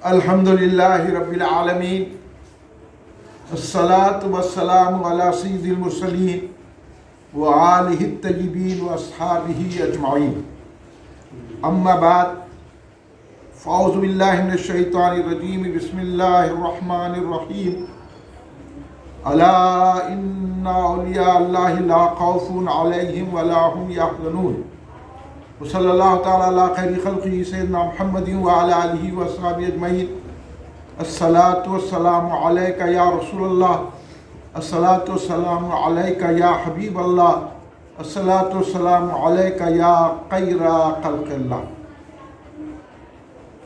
الحمدللہ رب العالمین الصلاۃ والسلام علی سید المرسلین وآلہ الطیبین واصحابہ اجمعین اما بعد فاعوذ باللہ من الشیطان الرجیم بسم اللہ الرحمن الرحیم الا ان اولیاء اللہ لا خوف علیہم ولا هم یحزنون وصلی اللہ تعالیٰ علی خیر خلقہ سیدنا محمد وعلی آلہ وصحبہ اجمعین الصلاۃ والسلام علیک یا رسول اللہ، الصلاۃ والسلام علیک یا حبیب اللہ، الصلاۃ والسلام علیک یا خیر خلق اللہ۔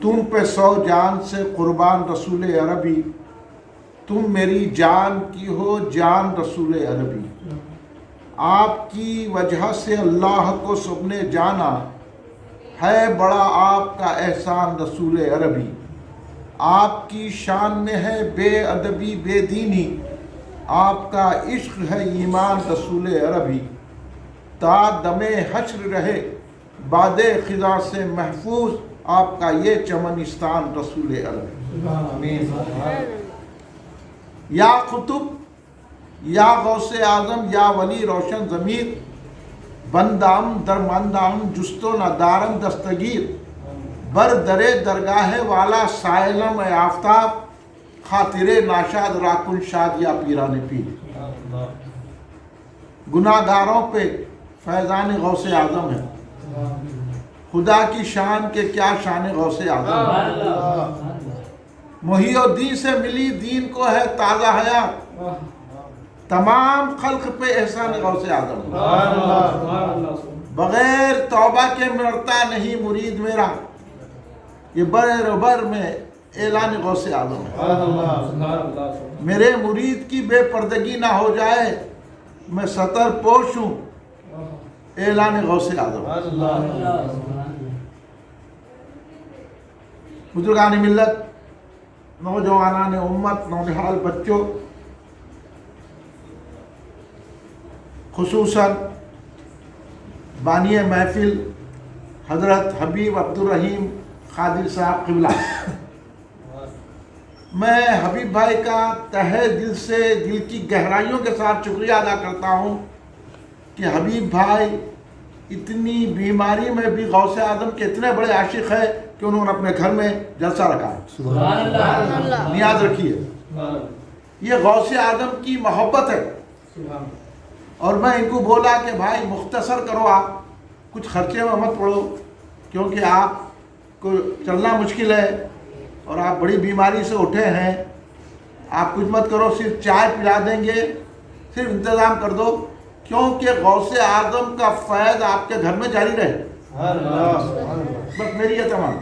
تم پہ 100 جان سے قربان رسول عربی، تم میری جان کی ہو جان رسول عربی۔ آپ کی وجہ سے اللہ کو سب نے جانا، ہے بڑا آپ کا احسان رسول عربی۔ آپ کی شان میں ہے بے ادبی بے دینی، آپ کا عشق ہے ایمان رسول عربی۔ تا دم حشر رہے باد خزاں سے محفوظ، آپ کا یہ چمنستان رسول عربی۔ یا قطب یا غوث اعظم یا ولی روشن ضمیر، بندام درماندام جست و ندارم دستگیر، بر درے درگاہ والا سائلم اے آفتاب، خاطر ناشاد راکن شاد یا پیران پیر۔ گناہ گاروں پہ فیضان غوث اعظم ہے، خدا کی شان کے کیا شان غوث اعظم ہے۔ محی الدین سے ملی دین کو ہے تازہ حیات، تمام خلق پہ احسان غوث اعظم۔ بغیر توبہ کے مرتا نہیں مرید میرا، یہ بر بر میں اعلان غوث اعظم ہے۔ میرے مرید کی بے پردگی نہ ہو جائے، میں ستر پوش ہوں، اعلان غوث اعظم۔ بزرگان ملت، نوجوانان امت، نونہال بچوں، خصوصاً بانی محفل حضرت حبیب عبدالرحیم خادر صاحب قبلہ، میں حبیب بھائی کا تہہ دل سے، دل کی گہرائیوں کے ساتھ شکریہ ادا کرتا ہوں کہ حبیب بھائی اتنی بیماری میں بھی غوث اعظم کے اتنے بڑے عاشق ہیں کہ انہوں نے اپنے گھر میں جلسہ رکھا ہے، نیاز رکھی ہے۔ یہ غوث اعظم کی محبت ہے۔ اور میں ان کو بولا کہ بھائی مختصر کرو، آپ کچھ خرچے میں مت پڑو، کیونکہ آپ کو چلنا مشکل ہے اور آپ بڑی بیماری سے اٹھے ہیں، آپ کچھ مت کرو، صرف چائے پلا دیں گے، صرف انتظام کر دو، کیونکہ غوث اعظم کا فیض آپ کے گھر میں جاری رہے۔ بس میری یہ تمام۔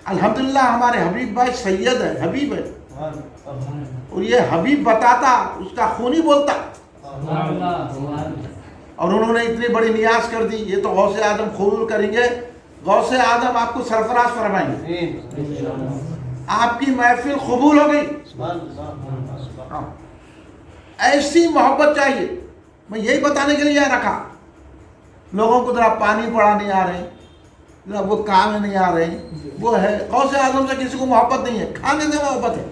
الحمدللہ ہمارے حبیب بھائی سید ہے، حبیب ہے، اور یہ حبیب بتاتا، اس کا خونی بولتا، اور انہوں نے اتنی بڑی نیاز کر دی۔ یہ تو غوث اعظم قبول کریں گے، غوث اعظم آپ کو سرفراز فرمائیں گے، آپ کی محفل قبول ہو گئی۔ ایسی محبت چاہیے۔ میں یہی بتانے کے لیے یہاں رکھا، لوگوں کو ذرا پانی پڑا نہیں آ رہے، ذرا وہ کام نہیں آ رہے، وہ ہے غوث اعظم سے کسی کو محبت نہیں ہے، کھانے سے محبت ہے۔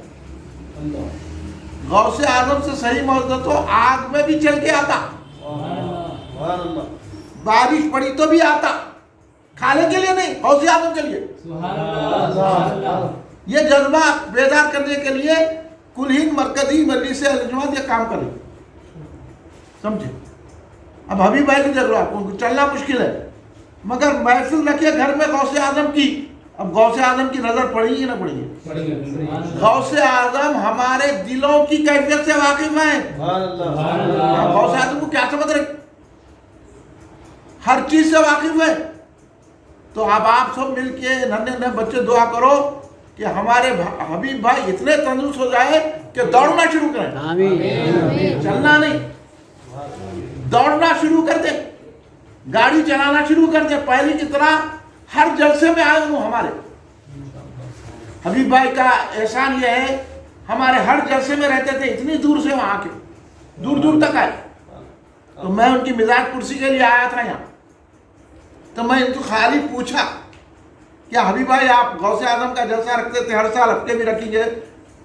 غوث اعظم سے صحیح محبت تو آگ میں بھی چل کے آتا، بارش پڑی تو بھی آتا، کھانے کے لیے نہیں، غوث اعظم کے لیے۔ یہ جذبہ بیدار کرنے کے لیے کل ہند مرکزی مجلس الجماعت یہ کام کرے، سمجھے۔ اب حبیب بھائی کو دیکھ لو، آپ کو چلنا مشکل ہے، مگر محفل رکھے گھر میں غوث اعظم کی۔ اب غوث اعظم کی نظر پڑی گی نہ پڑی گی؟ غوث اعظم ہمارے دلوں کی کیفیت سے واقف ہیں۔ غوث اعظم کو کیا سمجھ رہے؟ ہر چیز سے واقف ہے۔ تو اب آپ سب مل کے ننھے ننھے بچے دعا کرو کہ ہمارے حبیب بھائی اتنے تندرست ہو جائے کہ دوڑنا شروع کریں، چلنا نہیں، دوڑنا شروع کر دیں، گاڑی چلانا شروع کر دیں، پہلے کی طرح ہر جلسے میں آئے ہوں۔ ہمارے حبیب بھائی کا احسان یہ ہے، ہمارے ہر جلسے میں رہتے تھے، اتنی دور سے وہاں کے دور دور تک آئے۔ تو میں ان کی مزاج پرسی کے لیے آیا تھا یہاں، تو میں ان کو خالی پوچھا کیا حبیب بھائی آپ غوث اعظم کا جلسہ رکھتے تھے، ہر سال ہفتے بھی رکھیں گے؟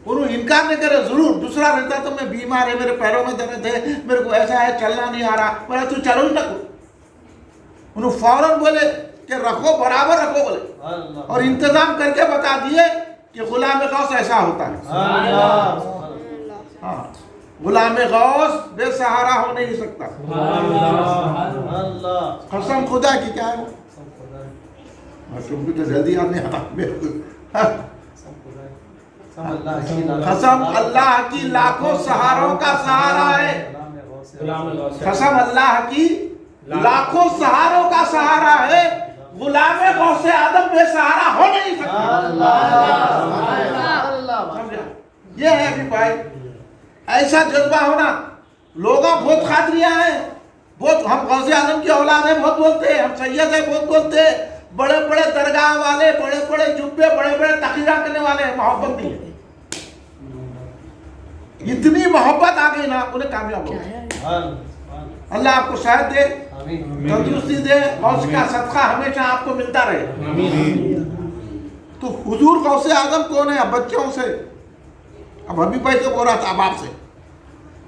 انہوں انکار نہیں کرے، ضرور دوسرا رہتا تو میں بیمار ہے، میرے پیروں میں درد ہے، میرے کو ایسا ہے، چلنا نہیں آ رہا، بولے تو چلو ہی نہ کو. انہوں فوراً بولے کہ رکھو، برابر رکھو بولے، اور انتظام کر کے بتا دیے کہ غلام غوث ایسا ہوتا ہے. ہاں، غلام غوث بے سہارا ہو نہیں سکتا. قسم خدا کی. کیا ہے وہ؟ تم کو تو جلدی یاد نہیں آتا. قسم اللہ کی لاکھوں سہاروں کا سہارا ہے. قسم اللہ کی لاکھوں سہاروں کا سہارا ہے. غلام غوث اعظم بے سہارا ہو نہیں سکتا. یہ ہے کہ بھائی ایسا جذبہ ہونا. لوگ بہت خاطریاں ہیں، بہت ہم غوث اعظم کی اولاد ہیں بہت بولتے ہیں، ہم سید ہیں بہت بولتے ہیں، بڑے بڑے درگاہ والے، بڑے بڑے جبے، بڑے بڑے تقریریں کرنے والے ہیں. محبت نہیں ہے. اتنی محبت آ گئی نا، انہیں کامیاب ہو گئے. اللہ آپ کو صحت دے، تندرستی دے، اور اس کا صدقہ ہمیشہ آپ کو ملتا رہے. تو حضور غوث اعظم کون ہے؟ اب بچوں سے، اب حبیب بھائی سے بول رہا تھا، اب آپ سے.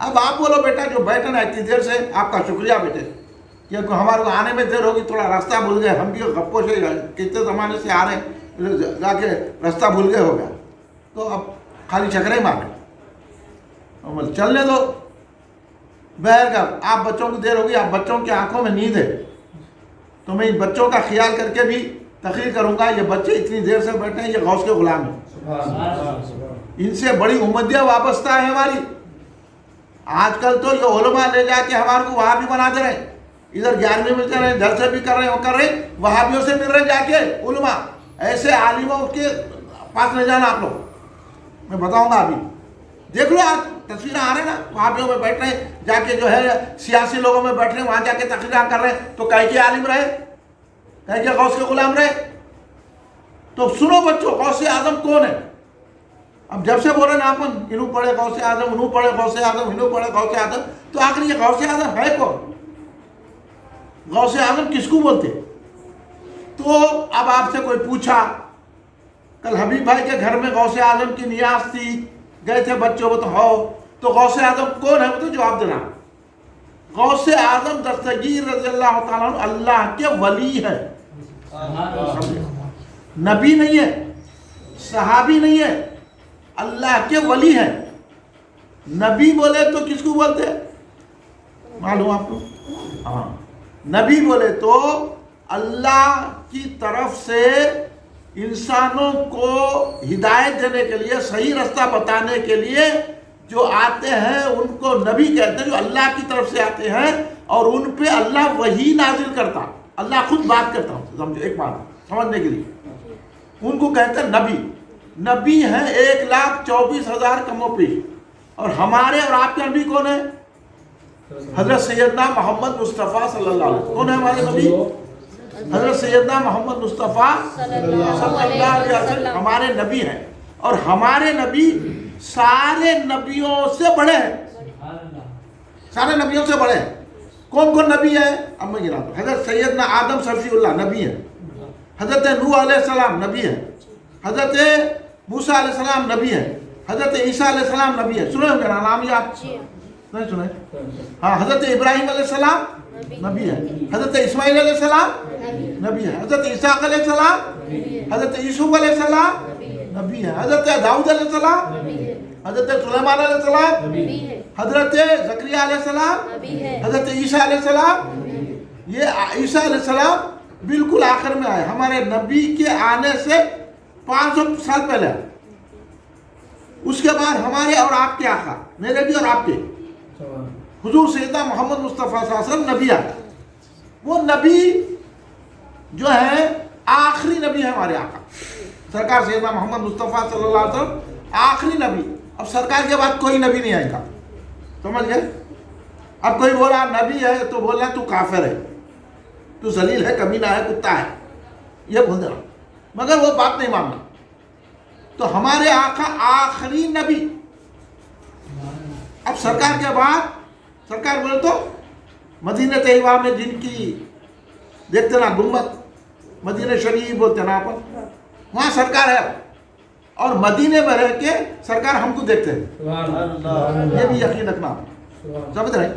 اب آپ بولو بیٹا جو بیٹھے نا اتنی دیر سے، آپ کا شکریہ بیٹے، کیونکہ ہمارے کو آنے میں دیر ہوگی، تھوڑا راستہ بھول گئے. ہم بھی گپوں سے کتنے زمانے سے آ رہے ہیں، جا کے راستہ بھول گئے ہو گیا، تو اب خالی چکرے مار رہے. چلنے دو. بہر کر آپ بچوں کو دیر ہوگی، آپ بچوں کی آنکھوں میں نیند ہے، تو میں ان بچوں کا خیال کر کے بھی تقریر کروں گا. یہ بچے اتنی دیر سے بیٹھے ہیں، یہ غوث کے غلام ہیں. ان سے بڑی امتیاں وابستہ ہے ہماری. آج کل تو یہ علماء لے جا کے ہمارے کو وہاں بھی بنا دے رہے ہیں. ادھر 11ویں میں چل رہے ہیں، جلسے بھی کر رہے ہیں، وہ کر رہے ہیں، وہابیوں سے مل رہے ہیں جا کے علماء. ایسے عالموں کے پاس نہیں جانا آپ لوگ. میں بتاؤں گا ابھی، دیکھ لو آپ تصویریں آ رہے ہیں نا، وہابیوں میں بیٹھ رہے ہیں جا کے، جو ہے سیاسی لوگوں میں بیٹھ رہے ہیں، وہاں جا کے تقریریں کر رہے ہیں. تو کہیں کے عالم رہے، کہیں کے غوث کے غلام رہے. تو سنو بچوں، غوث اعظم کون ہے؟ اب جب سے بولے نا اپن انہوں پڑھے غوث اعظم، انہوں پڑھے غوث اعظم، انہوں پڑھے غوث اعظم، تو آخر یہ غوث اعظم ہے کون؟ غوث اعظم کس کو بولتے؟ تو اب آپ سے کوئی پوچھا، کل حبیب بھائی کے گھر میں غوث اعظم کی نیاز تھی، گئے تھے بچوں کو، تو ہو تو غوث اعظم کون ہے؟ وہ تو جواب دینا. غوث اعظم دستگیر رضی اللہ تعالیٰ عنہ اللہ کے ولی ہے. نبی نہیں ہے، صحابی نہیں ہے، اللہ کے ولی ہے. نبی بولے تو کس کو بولتے؟ معلوم آپ کو؟ ہاں، نبی بولے تو اللہ کی طرف سے انسانوں کو ہدایت دینے کے لیے، صحیح رستہ بتانے کے لیے جو آتے ہیں ان کو نبی کہتے ہیں. جو اللہ کی طرف سے آتے ہیں اور ان پہ اللہ وحی نازل کرتا، اللہ خود بات کرتا ہوں. سمجھو ایک بات سمجھنے کے لیے، ان کو کہتے ہیں نبی. نبی ہیں 1,24,000 کم و بیش. اور ہمارے اور آپ کے نبی کون ہیں؟ حضرت سیدنا محمد مصطفیٰ صلی اللہ علیہ وسلم. کون ہے ہمارے نبی؟ حضرت سیدنا محمد مصطفیٰ صلی اللہ علیہ وسلم ہمارے نبی ہیں. اور ہمارے نبی سارے نبیوں سے بڑے ہیں، سارے نبیوں سے بڑے ہیں. کون کون نبی ہے؟ اب میں گنا دوں. حضرت سیدنا آدم صفی اللہ نبی ہے، حضرت نوح علیہ السلام نبی ہے، حضرت موسیٰ علیہ السلام نبی ہے، حضرت عیسیٰ علیہ السلام نبی ہے. سنے ہوں گے نام یہ آپ؟ نہیں سنے؟ ہاں، حضرت ابراہیم علیہ السلام نبی ہے، حضرت اسماعیل علیہ السلام نبی ہے، حضرت اسحاق علیہ السلام، حضرت یوسف علیہ السلام نبی ہے، حضرت داؤد علیہ السلام، حضرت سلیمان علیہ السلام، حضرت زکریا علیہ السلام، حضرت عیسیٰ علیہ السلام. یہ عیسیٰ علیہ السلام بالکل آخر میں آئے، ہمارے نبی کے آنے سے 500 سال پہلے. اس کے بعد ہمارے اور آپ کے آقا، میرے بھی اور آپ کے حضور سیدنا محمد مصطفیٰ صلی اللہ علیہ وسلم نبی آئے. وہ نبی جو ہے آخری نبی ہے ہمارے آقا سرکار سیدنا محمد مصطفیٰ صلی اللہ علیہ وسلم آخری نبی. اب سرکار کے بعد کوئی نبی نہیں آئے گا. سمجھ گئے؟ اب کوئی بولا نبی ہے تو بولنا تو کافر ہے، تو ذلیل ہے، کمینہ ہے، کتا ہے، یہ بول دینا، مگر وہ بات نہیں ماننا. تو ہمارے آقا آخری نبی. اب سرکار کے بعد سرکار بولے تو مدینہ طیبہ میں جن کی دیکھتے نا گنبد، مدینہ شریف بولتے ہیں نا اپن, وہاں سرکار ہے, اور مدینے میں رہ کے سرکار ہم کو دیکھتے ہیں. یہ بھی یقین رکھنا آپ سمجھ رہے.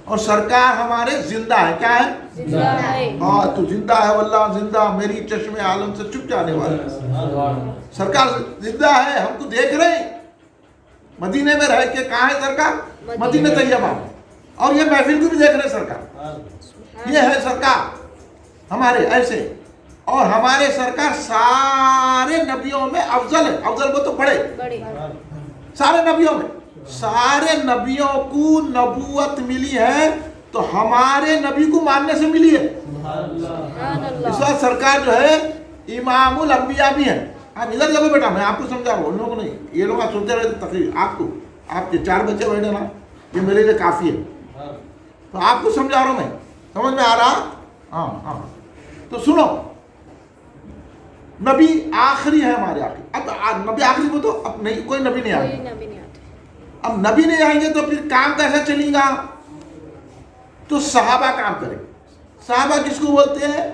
اور سرکار ہمارے زندہ ہے. کیا ہے؟ زندہ ہے. ہاں تو زندہ ہے واللہ زندہ, میری چشم عالم سے چھپ جانے والا. سرکار زندہ ہے, ہم کو دیکھ رہے ہیں. مدینے میں رہ کے کہاں ہے سرکار؟ مدینہ طیبہ. اور یہ محفل کو بھی دیکھ رہے ہیں سرکار. یہ ہے سرکار ہمارے ایسے. اور ہمارے سرکار سارے نبیوں میں افضل ہے. افضل وہ تو بڑے, سارے نبیوں میں. سارے نبیوں کو نبوت ملی ہے تو ہمارے نبی کو ماننے سے ملی ہے. اس وقت سرکار جو ہے امام الانبیاء بھی ہے. آپ ادھر جاؤ بیٹا, میں آپ کو سمجھا رہا ہوں, ان لوگوں کو نہیں. یہ لوگ آپ سنتے رہتے تقریر. آپ کو, آپ کے 4 بچے بیٹھے نا, یہ میرے لیے کافی ہے. تو آپ کو سمجھا رہا ہوں میں, سمجھ میں آ رہا؟ ہاں ہاں. تو سنو, نبی آخری ہے ہمارے آخری. اب نبی آخری کو تو اب نہیں, کوئی نبی نہیں آئے. اب نبی نہیں آئیں گے تو پھر کام کیسے چلیں گا؟ تو صحابہ کام کریں. صحابہ کس کو بولتے ہیں؟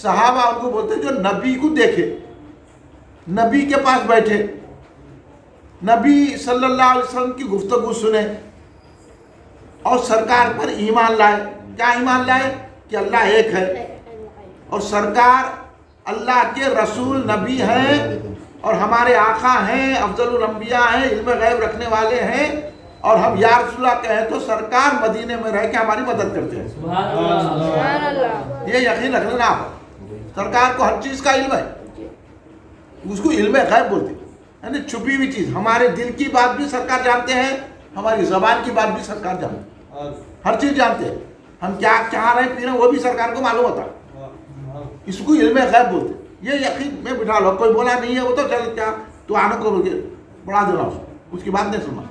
صحابہ ان کو بولتے ہیں جو نبی کو دیکھے, نبی کے پاس بیٹھے, نبی صلی اللہ علیہ وسلم کی گفتگو سنے اور سرکار پر ایمان لائے. کیا ایمان لائے؟ کہ اللہ ایک ہے اور سرکار اللہ کے رسول نبی ہیں اور ہمارے آقا ہیں, افضل الانبیاء ہیں, علم غیب رکھنے والے ہیں. اور ہم یا رسول اللہ کہیں تو سرکار مدینے میں رہ کے ہماری مدد کرتے ہیں. سبحان اللہ. یہ یقین رکھ لینا آپ. سرکار کو ہر چیز کا علم ہے, اس کو علم غیب بولتے ہیں, یعنی چھپی ہوئی چیز. ہمارے دل کی بات بھی سرکار جانتے ہیں, ہماری زبان کی بات بھی سرکار جانتے ہیں, ہر چیز جانتے ہیں. ہم کیا چاہ رہے ہیں پی رہے ہیں وہ بھی سرکار کو معلوم ہوتا ہے. اس کو علم غیب بولتے ہیں. یہ یقین میں بٹھا لو, کوئی بولا نہیں ہے وہ تو چل کیا تو آنے کو بڑھا دینا, اس کی بات نہیں سننا.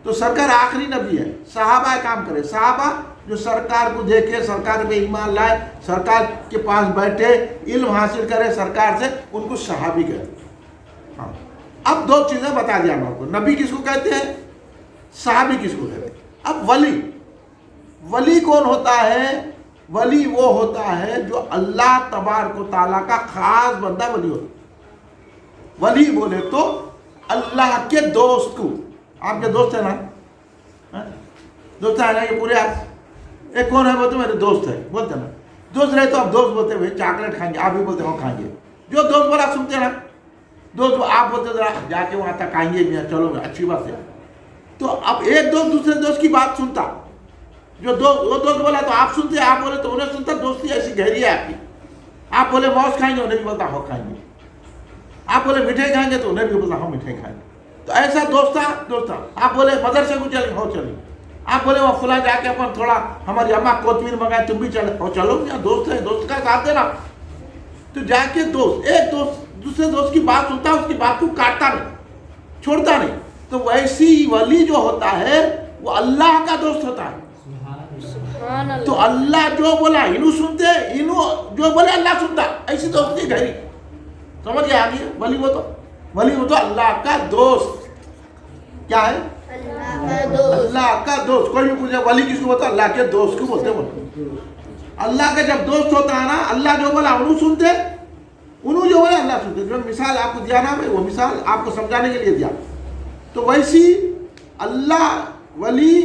تو سرکار آخری نبی ہے. صحابہ کام کرے, صحابہ جو سرکار کو دیکھے, سرکار پہ ایمان لائے, سرکار کے پاس بیٹھے, علم حاصل کرے سرکار سے, ان کو صحابی کہتے ہیں. ہاں, اب 2 چیزیں بتا دیا میں آپ کو. نبی کس کو کہتے ہیں, صحابی کس کو کہتے ہیں. اب ولی, ولی کون ہوتا ہے؟ ولی وہ ہوتا ہے جو اللہ تبارک و تعالیٰ کا خاص بندہ ولی ہوتا ہے. ولی بولے تو اللہ کے دوست کو. آپ کے دوست ہیں نا, دوست ہے نا یہ پورے آپ. ایک کون ہے بولتے میرے دوست ہے, بولتے نا. دوست رہے تو آپ دوست بولتے ہوئے چاکلیٹ کھائیں گے, آپ بھی بولتے ہوں کھائیں گے. جو دوست بولا سنتے نا, دوست آپ بولتے ذرا جا کے وہاں تک کھائیں گے, چلو اچھی بات ہے. تو اب ایک دوست دوسرے دوست کی بات سنتا, جو وہ دوست بولا تو آپ سنتے, آپ بولے تو انہیں سنتا. دوستی ایسی گہری ہے آپ کی. آپ بولے موز کھائیں گے, انہیں بھی بولتا ہو کھائیں گے. آپ بولے مٹھائی کھائیں گے تو انہیں بھی بولتا ہو مٹھائی کھائیں گے. تو ایسا دوست تھا. آپ بولے مدرسے کو چلیں, ہو چلیں. آپ بولے وہ فلاں جا کے اپن تھوڑا ہماری اماں کوتمیر منگائے, تم بھی چلے, ہو چلو. یہاں دوست ہے, دوست کا ساتھ دینا. تو جا کے دوست, ایک دوست دوسرے دوست کی بات سنتا, اس کی بات کو کاٹتا نہیں, چھوڑتا نہیں. تو ویسی ولی جو ہوتا ہے وہ اللہ کا دوست ہوتا ہے. تو اللہ جو بولا انہوں سنتے, انہوں جو بولے اللہ سنتا. ایسی دوستی گہری, سمجھ گئے آگے. ولی وہ تو اللہ کا دوست. کیا ہے؟ اللہ کا دوست. کوئی بھی پوچھے ولی کس کو بولتا, اللہ کے دوست کو بولتے. اللہ کا جب دوست ہوتا ہے نا, اللہ جو بولا انہوں سنتے, انہوں جو بولا اللہ سنتے. جو مثال آپ کو دیا نا, وہ مثال آپ کو سمجھانے کے لیے دیا. تو ویسی اللہ ولی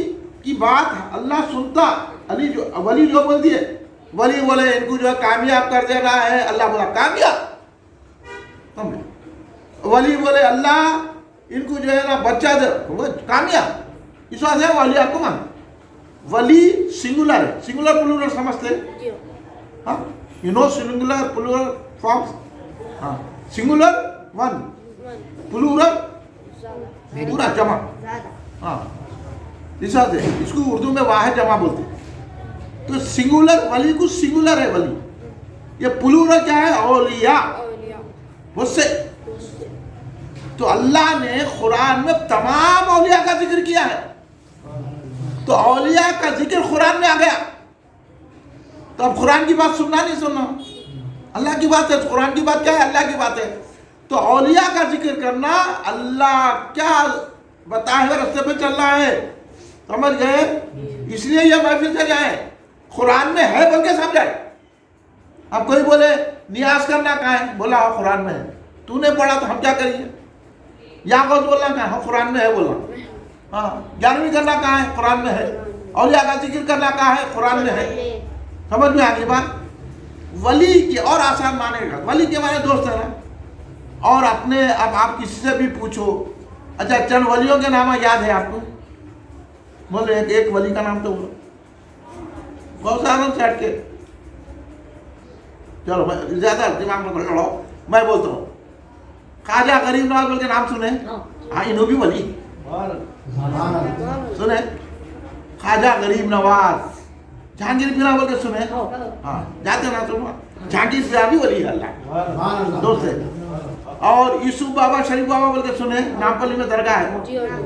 کی بات اللہ سنتا. ولی جو بول دیے, ولی بولے ان کو جو ہے کامیاب کر دینا ہے, اللہ بولا کامیاب. ولی بولے اللہ ان کو جو ہے نا بچہ دے, کامیاب. اس واسطے ہے ولی آپ کو مان. ولی سنگولر ہے, سنگولر پلورل سمجھتے ہیں. ہاں, you know singular plural forms. ہاں, سنگولر ون, پلورل پورا جمع. ہاں, اس کو اردو میں واحد جمع بولتے ہیں. تو سنگولر ولی کو سنگولر ہے ولی. یہ پلورل کیا ہے؟ اولیاء, بہت سے. تو اللہ نے قرآن میں تمام اولیاء کا ذکر کیا ہے. تو اولیاء کا ذکر قرآن میں آ گیا. تو اب قرآن کی بات سننا نہیں سننا, اللہ کی بات ہے. قرآن کی بات کیا ہے؟ اللہ کی بات ہے. تو اولیاء کا ذکر کرنا, اللہ کیا بتائے ہوئے راستے پہ چل رہا ہے, سمجھ گئے. اس لیے یہ محفل سے جائے, قرآن میں ہے بول کے سمجھائے. اب کوئی بولے نیاز کرنا کہاں ہے؟ بولا ہاں قرآن میں ہے. تو نے پڑھا تو ہم کیا کریے؟ یا غوث بولنا کہاں ہے؟ ہاں قرآن میں ہے بولنا. ہاں 11ویں کرنا کہاں ہے؟ قرآن میں ہے. اولیاء کا ذکر کرنا کہاں ہے؟ قرآن میں ہے. سمجھ میں آگئی بات؟ ولی کی اور آسان مانے گا. ولی کے معنی دوست ہے نا. اور اپنے اب آپ کسی سے بھی پوچھو اچھا چند ولیوں کے نام یاد ہے آپ کو؟ بولے ایک ولی کا نام تو بولو. غوث اعظم سے ہٹ کے. چلو میں زیادہ دماغ میں لڑاؤ میں بولتا ہوں. خواجہ غریب نواز بول کے نام سنے؟ ہاں انہوں بھی ولی سنے. خواجہ غریب نواز. جہانگیر پیرا بول کے سنے؟ ہاں جاتے نا سنو. جہانگیر پیرا بھی ولی ہے اللہ دوست ہے. اور یوسف بابا شریف بابا بول کے سنے؟ نامپلی میں درگاہ ہے.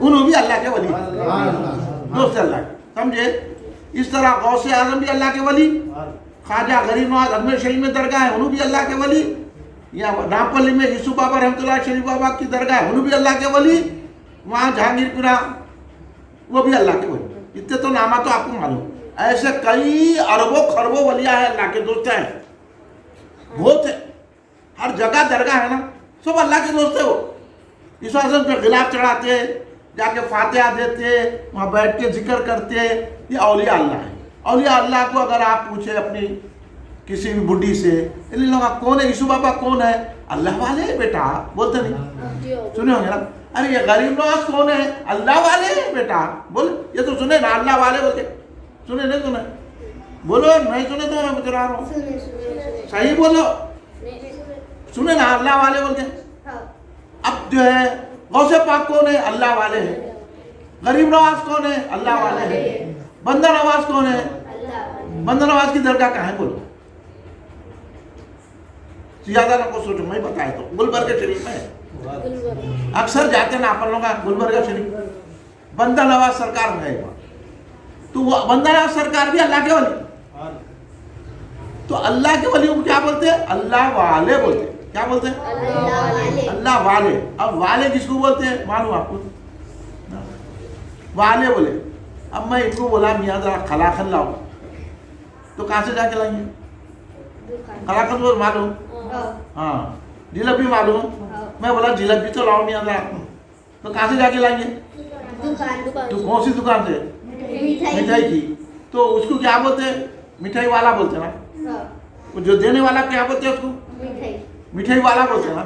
انہوں بھی اللہ کے ولی دوست اللہ کے. سمجھے؟ اس طرح غوث اعظم بھی اللہ کے ولی. خواجہ غریب نواز اجمیر شریف میں درگاہ ہے انہوں بھی اللہ کے ولی. یا نامپلی میں یوسف بابا رحمۃ اللہ شریف بابا کی درگاہ ہے انہوں بھی اللہ کے ولی. وہاں جہانگیر پیرا وہ بھی اللہ کے ولی. اتنے تو نامہ تو آپ کو معلوم. ایسے کئی اربوں خربوں ولیاں ہیں اللہ کے دوست ہیں بہت ہے. ہر جگہ درگاہ ہے نا سب اللہ کے دوست ہے. وہ اس اعظم پہ غلاف چڑھاتے جا کے فاتحہ دیتے وہاں بیٹھ کے ذکر کرتے. یہ اولیاء اللہ ہے. اولیاء اللہ کو اگر آپ پوچھیں اپنی کسی بھی بڈھی سے لوگ کون ہے یوسف بابا کون ہے؟ اللہ والے بیٹا بولتے نہیں سنے ہوں گے نا. ارے یہ غریب نواز کون ہے؟ اللہ والے بیٹا بولے. یہ تو سنے نا اللہ والے بولتے. سنے نہیں سنے؟ بولو نہیں سنے تو میں بتا رہا ہوں صحیح بولو. سنے نا اللہ والے بولتے. اب جو ہے غوث پاک کون ہے؟ اللہ والے ہیں. غریب نواز کون ہے؟ اللہ والے ہیں. بندہ نواز کون ہے؟ بندہ نواز کی درگاہ کہاں ہے بولو؟ زیادہ نہ کو سوچو میں بتایا تو گلبرگہ شریف میں اکثر جاتے نا آپ لوگ گلبرگہ شریف. بندہ نواز سرکار میں ہے تو وہ بندہ نواز سرکار بھی اللہ کے ولی. تو اللہ کے ولیوں کو کیا بولتے ہیں؟ اللہ والے بولتے ہیں. کیا بولتے ہیں؟ اللہ والے. اب والے کس کو بولتے ہیں معلوم آپ کو؟ والے بولے. اب میں ان کو بولا میاں ذرا خلاخن لاؤ تو کہاں سے جا کے لائیں گے؟ خلاخن بول معلوم؟ ہاں. جلیبی معلوم؟ میں بولا جلیبی تو لاؤ میاں ذرا تو کہاں سے جا کے لائیں گے؟ تو کون سی دکان سے؟ مٹھائی کی. تو اس کو کیا بولتے ہیں؟ مٹھائی والا بولتے ہیں نا. جو دینے والا کیا بولتے ہیں اس کو؟ مٹھائی والا بولتے ہیں نا.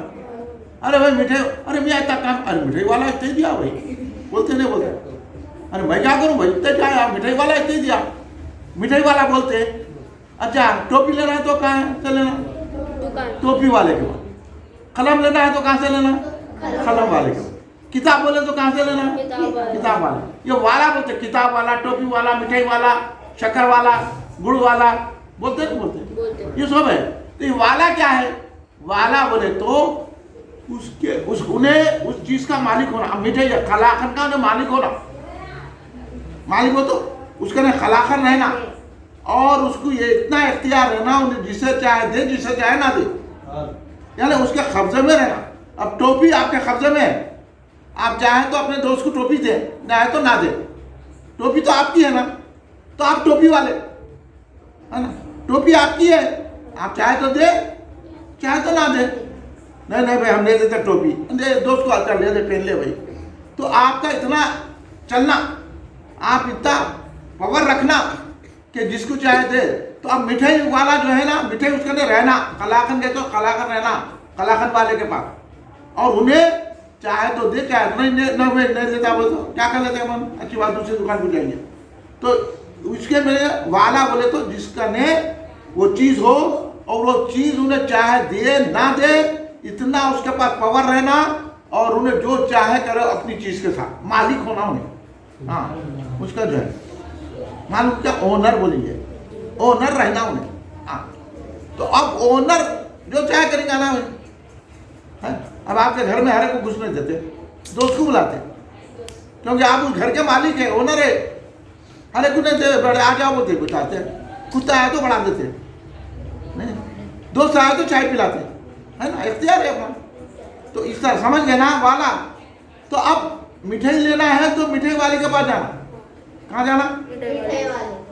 ارے بھائی مٹھائی ارے میں اتنا کام ارے مٹھائی والا اتنے دیا بھائی بولتے نہیں بولتے. ارے میں کیا کروں بھائی اتنے کیا مٹھائی والا اتنے دیا مٹھائی والا بولتے. اچھا ٹوپی لینا ہے تو کہاں سے لینا؟ ٹوپی والے کے پاس. قلم لینا ہے تو کہاں سے لینا؟ قلم والے کے پاس. کتاب بولے تو کہاں سے لینا؟ کتاب والا. یہ والا بولتے کتاب والا ٹوپی والا مٹھائی والا شکر والا گڑ والا بولتے نہیں بولتے یہ سب ہے. تو یہ والا کیا ہے؟ والا بولے تو انہیں اس چیز کا مالک ہونا. مٹھائی خلاخن کا انہیں مالک ہونا. مالک ہو تو اس کا خلاخن رہنا اور اس کو یہ اتنا اختیار رہنا انہیں جسے چاہے دے جسے چاہے نہ دے. یعنی اس کے قبضے میں رہنا. اب ٹوپی آپ کے قبضے میں ہے. آپ چاہیں تو اپنے دوست کو ٹوپی دیں نہ ہے تو نہ دے. ٹوپی تو آپ کی ہے نا تو آپ ٹوپی والے ہے نا. ٹوپی آپ کی ہے آپ چاہے تو دے چاہے تو نہ دے. نہیں بھائی ہم نہیں دیتے ٹوپی دوست کو آتا لے دے پہن لے بھائی. تو آپ کا اتنا چلنا آپ اتنا پاور رکھنا کہ جس کو چاہے دے. تو اب مٹھائی والا جو ہے نا مٹھائی اس کے اندر رہنا خلاخن کے تو خلاخن رہنا خلاخن والے کے پاس. اور انہیں چاہے تو دے چاہے تو نہیں دیتا بولے تو کیا کر لیتے ہیں ہم اچھی بات دوسری دکان کو جائیں گے. تو اس کے میں والا بولے تو جس کا نے وہ چیز ہو اور وہ چیز انہیں چاہے دے نہ دے اتنا اس کے پاس پاور رہنا اور انہیں جو چاہے کرے اپنی چیز کے ساتھ مالک ہونا انہیں. ہاں اس کا جو ہے معلوم کیا اونر بولی ہے اونر رہنا انہیں. ہاں تو اب اونر جو چاہے کریں گا نا. اب آپ کے گھر میں ہر ایک کو گھس نہیں دیتے دوست کو بلاتے کیونکہ آپ اس گھر کے مالک ہیں اونر ہے. ہر ایک کو نہیں دے بڑے آ جاؤ بولتے بتاتے. کتا آئے تو بڑھا دیتے نہیں. دوست آئے تو چائے پلاتے ہے نا اختیار ہے اپنا. تو اس طرح سمجھ گئے نا والا. تو اب مٹھائی لینا ہے تو مٹھائی والے کے پاس جانا. کہاں جانا؟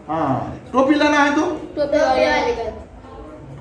ہاں. ٹوپی لینا ہے تو